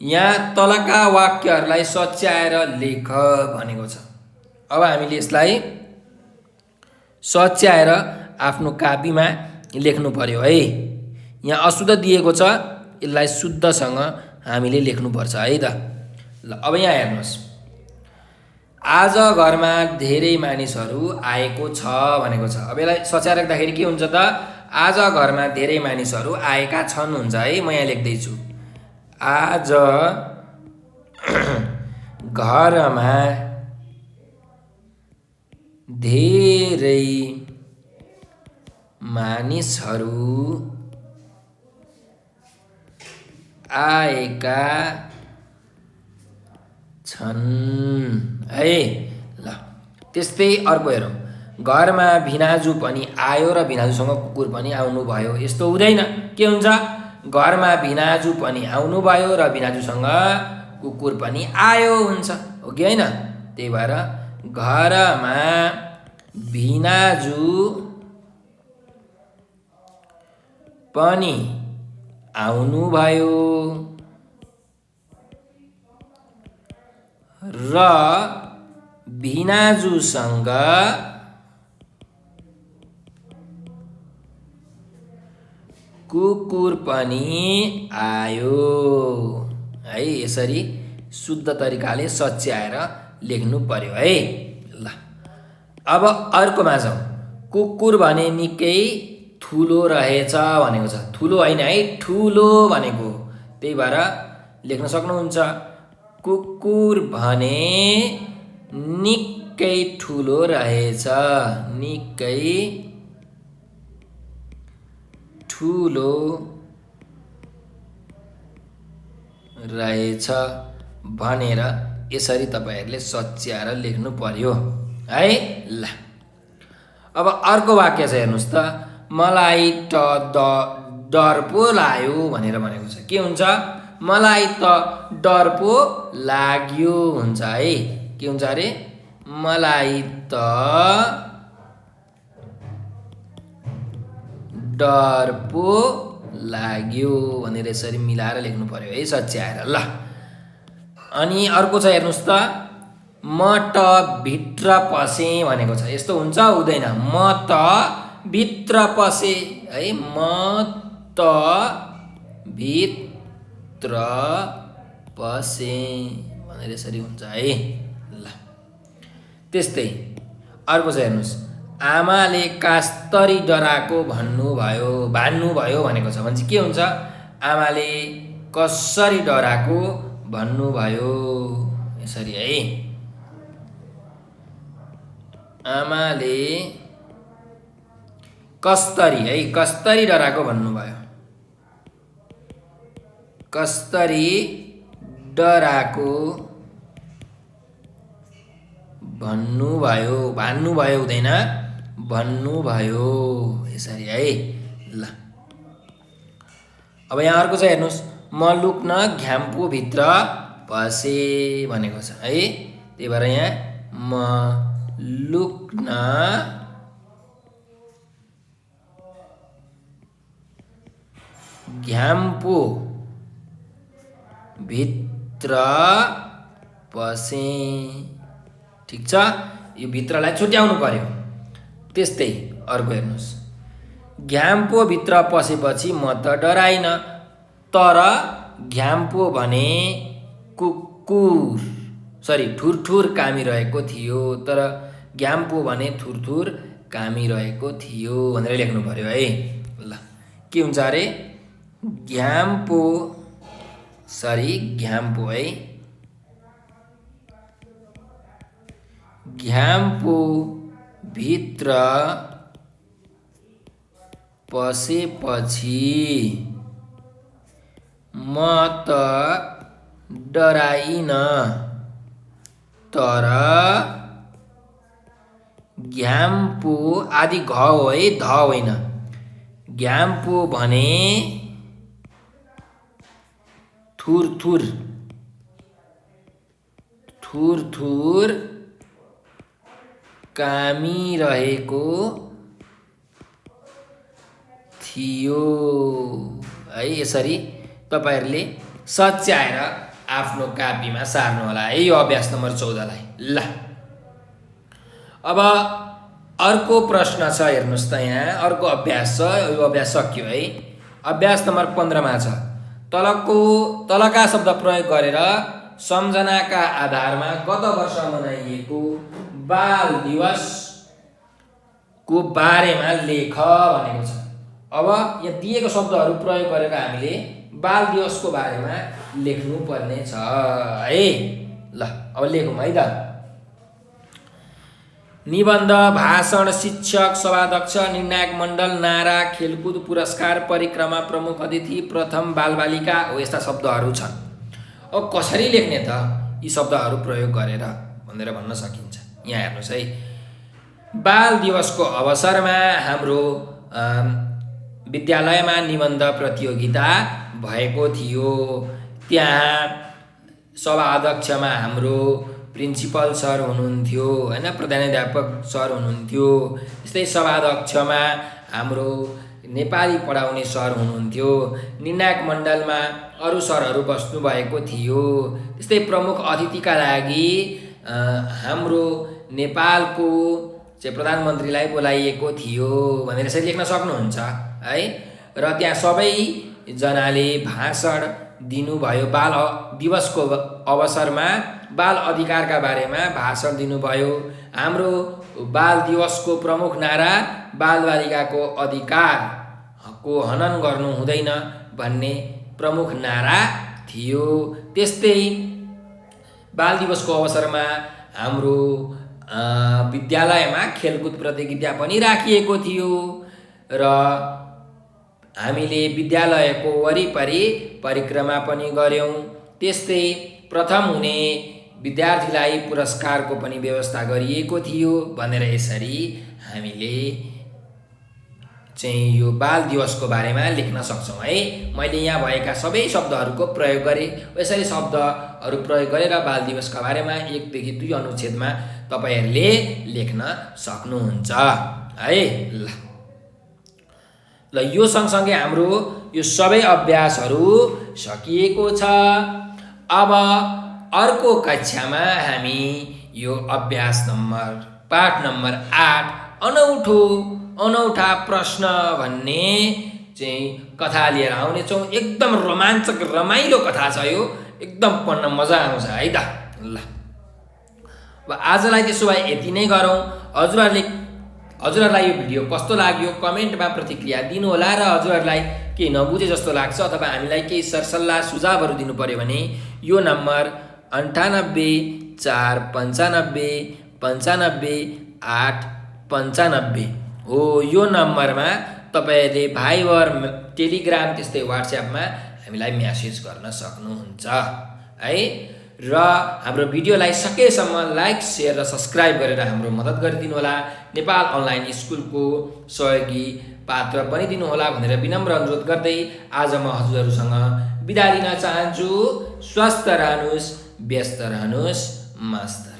यहाँ तलका वाक्यहरूलाई सच्याएर लेख भनेको छ। अब हामीले यसलाई सच्याएर आफ्नो कापीमा लेख्नु पर्यो है। यहाँ अशुद्ध दिएको छ, यसलाई शुद्धसँग हामीले लेख्नुपर्छ है त। ल, अब यहाँ हेर्नुहोस्, आज घरमा धेरै मानिसहरू आएको छ भनेको छ। अब यसलाई सच्याएर राख्दाखेरि के हुन्छ त? आज घरमा धेरै मानिसहरू आएका छन् हुन्छ है। म यहाँ लेख्दैछु, आज घरमा धेरै मानिसहरू आएका छन् है। ल, त्यस्तै अर्को हेरौँ, घरमा भिनाजु पनि आयो र भिनाजुसँग कुकुर पनि आउनुभयो। यस्तो हुँदैन। के हुन्छ? घरमा भिनाजु पनि आउनुभयो र भिनाजुसँग कुकुर पनि आयो हुन्छ। हो कि होइन? त्यही भएर घरमा भिनाजु पनि आउनुभयो र भिनाजुसँग कुकुर पनि आयो है। यसरी शुद्ध तरिकाले सच्याएर लेख्नु पर्यो है। ल, अब अर्कोमा जाउँ। कुकुर भने निकै ठुलो रहेछ भनेको छ। ठुलो होइन है, ठुलो भनेको। त्यही भएर लेख्न सक्नुहुन्छ, कुकुर भने निकै ठुलो रहेछ। निकै ठुलो रहेछ भनेर यसरी तपाईहरुले सच्याएर लेख्नु पर्यो है। ल, अब अर्को वाक्य छ हेर्नुस् त। मलाई त डर पो लाग्यो भनेर भनेको छ। के हुन्छ? मलाई त डर पो लाग्यो हुन्छ है। के हुन्छ अरे? मलाई त डर पो लाग्यो भनेर यसरी मिलाएर लेख्नु पर्यो है, सच्याएर। ल, अनि अर्को छ हेर्नुस् त। म त भित्र पसे भनेको छ। यस्तो हुन्छ हुँदैन? म त भित्र पसे है। म त भित्र पसे भनेर यसरी हुन्छ है। ल, त्यस्तै अर्को छ हेर्नुस्। आमाले कास्तरी डराको भन्नुभयो भनेको छ। भने के हुन्छ? आमाले कसरी डराको भन्नुभयो यसरी है। आमाले कस्तरी है, कस्तरी डराको भन्नुभयो। कस्तरी डराको भन्नुभयो हुँदैन, भन्नुभयो यसरी है। ल, अब यहाँ अर्को छ हेर्नुस्। म लुक्न घ्याम्पो भित्र पसे भनेको छ है। त्यही भएर यहाँ म लुक्न घ्याम्पो भित्र पसे। ठिक छ, यो भित्रलाई छुट्याउनु पर्यो। त्यस्तै अर्को हेर्नुस्। घ्याम्पो भित्र पसेपछि म त डराइन, तर घ्याम्पो भने कुकुर ठुरठुर कामिरहेको थियो। तर घ्याम्पो भने थुरथुर कामिरहेको थियो भनेर लेख्नु पर्यो है। ल, के हुन्छ अरे? घ्याम्पो है, घ्याम्पो भित्र पसेपछि म त डराइन, तर घ्याम्पो आदि घ हो है, ध होइन। घ्याम्पो भने थुर थुर कामिरहेको थियो है। यसरी तपाईहरुले सच्याएर आफ्नो कापीमा सार्नु होला है यो अभ्यास नम्बर 14 लाई। ल अब अर्को प्रश्न छ, हेर्नुस् त यहाँ अर्को अभ्यास छ। यो अभ्यास सकियो है। अभ्यास नम्बर 15 मा छ, तलका शब्द प्रयोग गरेर सम्झनाका आधारमा गत वर्ष मनाइएको बाल दिवसको बारेमा लेख भनेको छ। अब यहाँ दिएको शब्दहरू प्रयोग गरेर हामीले बाल दिवसको बारेमा लेख्नु पर्ने छ है। ल अब लेखौँ है त। निबन्ध, भाषण, शिक्षक, सभाध्यक्ष, निर्णायक मण्डल, नारा, खेलकुद, पुरस्कार, परिक्रमा, प्रमुख अतिथि, प्रथम बालबालिका हो यस्ता शब्दहरू छन्। अब कसरी लेख्ने त यी शब्दहरू प्रयोग गरेर भनेर भन्न सकिन्छ। यहाँ हेर्नुहोस् है, बाल दिवसको अवसरमा हाम्रो विद्यालयमा निबन्ध प्रतियोगिता भएको थियो। त्यहाँ सभाध्यक्षमा हाम्रो प्रिन्सिपल सर हुनुहुन्थ्यो हैन, प्रधानाध्यापक सर हुनुहुन्थ्यो। त्यस्तै सभाध्यक्षमा हाम्रो नेपाली पढाउने सर हुनुहुन्थ्यो। निर्णायक मण्डलमा अरू सरहरू बस्नु भएको थियो। त्यस्तै प्रमुख अतिथिका लागि हाम्रो नेपालको चाहिँ प्रधानमन्त्रीलाई बोलाइएको थियो भनेर चाहिँ लेख्न सक्नुहुन्छ है। र त्यहाँ सबैजनाले भाषण दिनुभयो। बाल दिवसको अवसरमा बाल अधिकारका बारेमा भाषण दिनुभयो। हाम्रो बाल दिवसको प्रमुख नारा बालबालिकाको अधिकारको हनन गर्नु हुँदैन भन्ने प्रमुख नारा थियो। त्यस्तै बाल दिवसको अवसरमा हाम्रो विद्यालयमा खेलकुद प्रतियोगिता पनि राखिएको थियो र हामीले विद्यालयको वरिपरि परिक्रमा पनि गर्यौं। त्यस्तै प्रथम हुने विद्यार्थीलाई पुरस्कारको पनि व्यवस्था गरिएको थियो भनेर यसरी हामीले चाहिँ यो बाल दिवसको बारेमा लेख्न सक्छौं है। मैले यहाँ भएका सबै शब्दहरूको प्रयोग गरे। यसरी शब्दहरू प्रयोग गरेर बाल दिवसका बारेमा 1 देखि 2 अनुच्छेदमा तपाईहरुले लेख्न सक्नुहुन्छ है। ल यो सँगसँगै हाम्रो यो सबै अभ्यासहरू सकिएको छ। अब अर्को कक्षामा हामी यो अभ्यास नम्बर पाठ नम्बर 8 अनौठा प्रश्न भन्ने चाहिँ कथा लिएर आउनेछौँ। एकदम रोमाञ्चक रमाइलो कथा छ यो, एकदम पढ्न मजा आउँछ है त। ल अब आजलाई त्यसो भए यति नै गरौँ। हजुरहरूलाई यो भिडियो कस्तो लाग्यो कमेन्टमा प्रतिक्रिया दिनु होला र हजुरहरूलाई केही नबुझे जस्तो लाग्छ अथवा हामीलाई केही सरसल्लाह सुझावहरू दिनु पर्यो भने यो नम्बर 98 495 95 895 हो। यो नम्बरमा तपाईहरुले भाइबर, टेलिग्राम त्यस्तै व्हाट्सएपमा हामीलाई मेसेज गर्न सक्नुहुन्छ है। र हाम्रो भिडियोलाई सकेसम्म लाइक, शेयर र सब्स्क्राइब गरेर हाम्रो मद्दत गरिदिनु होला। नेपाल अनलाइन स्कुलको सहयोगी पात्र बनिदिनु होला भनेर विनम्र अनुरोध गर्दै आज म हजुरहरूसँग बिदा लिन चाहन्छु। स्वस्थ रहनुस्, व्यस्त रहनुस्, मस्त।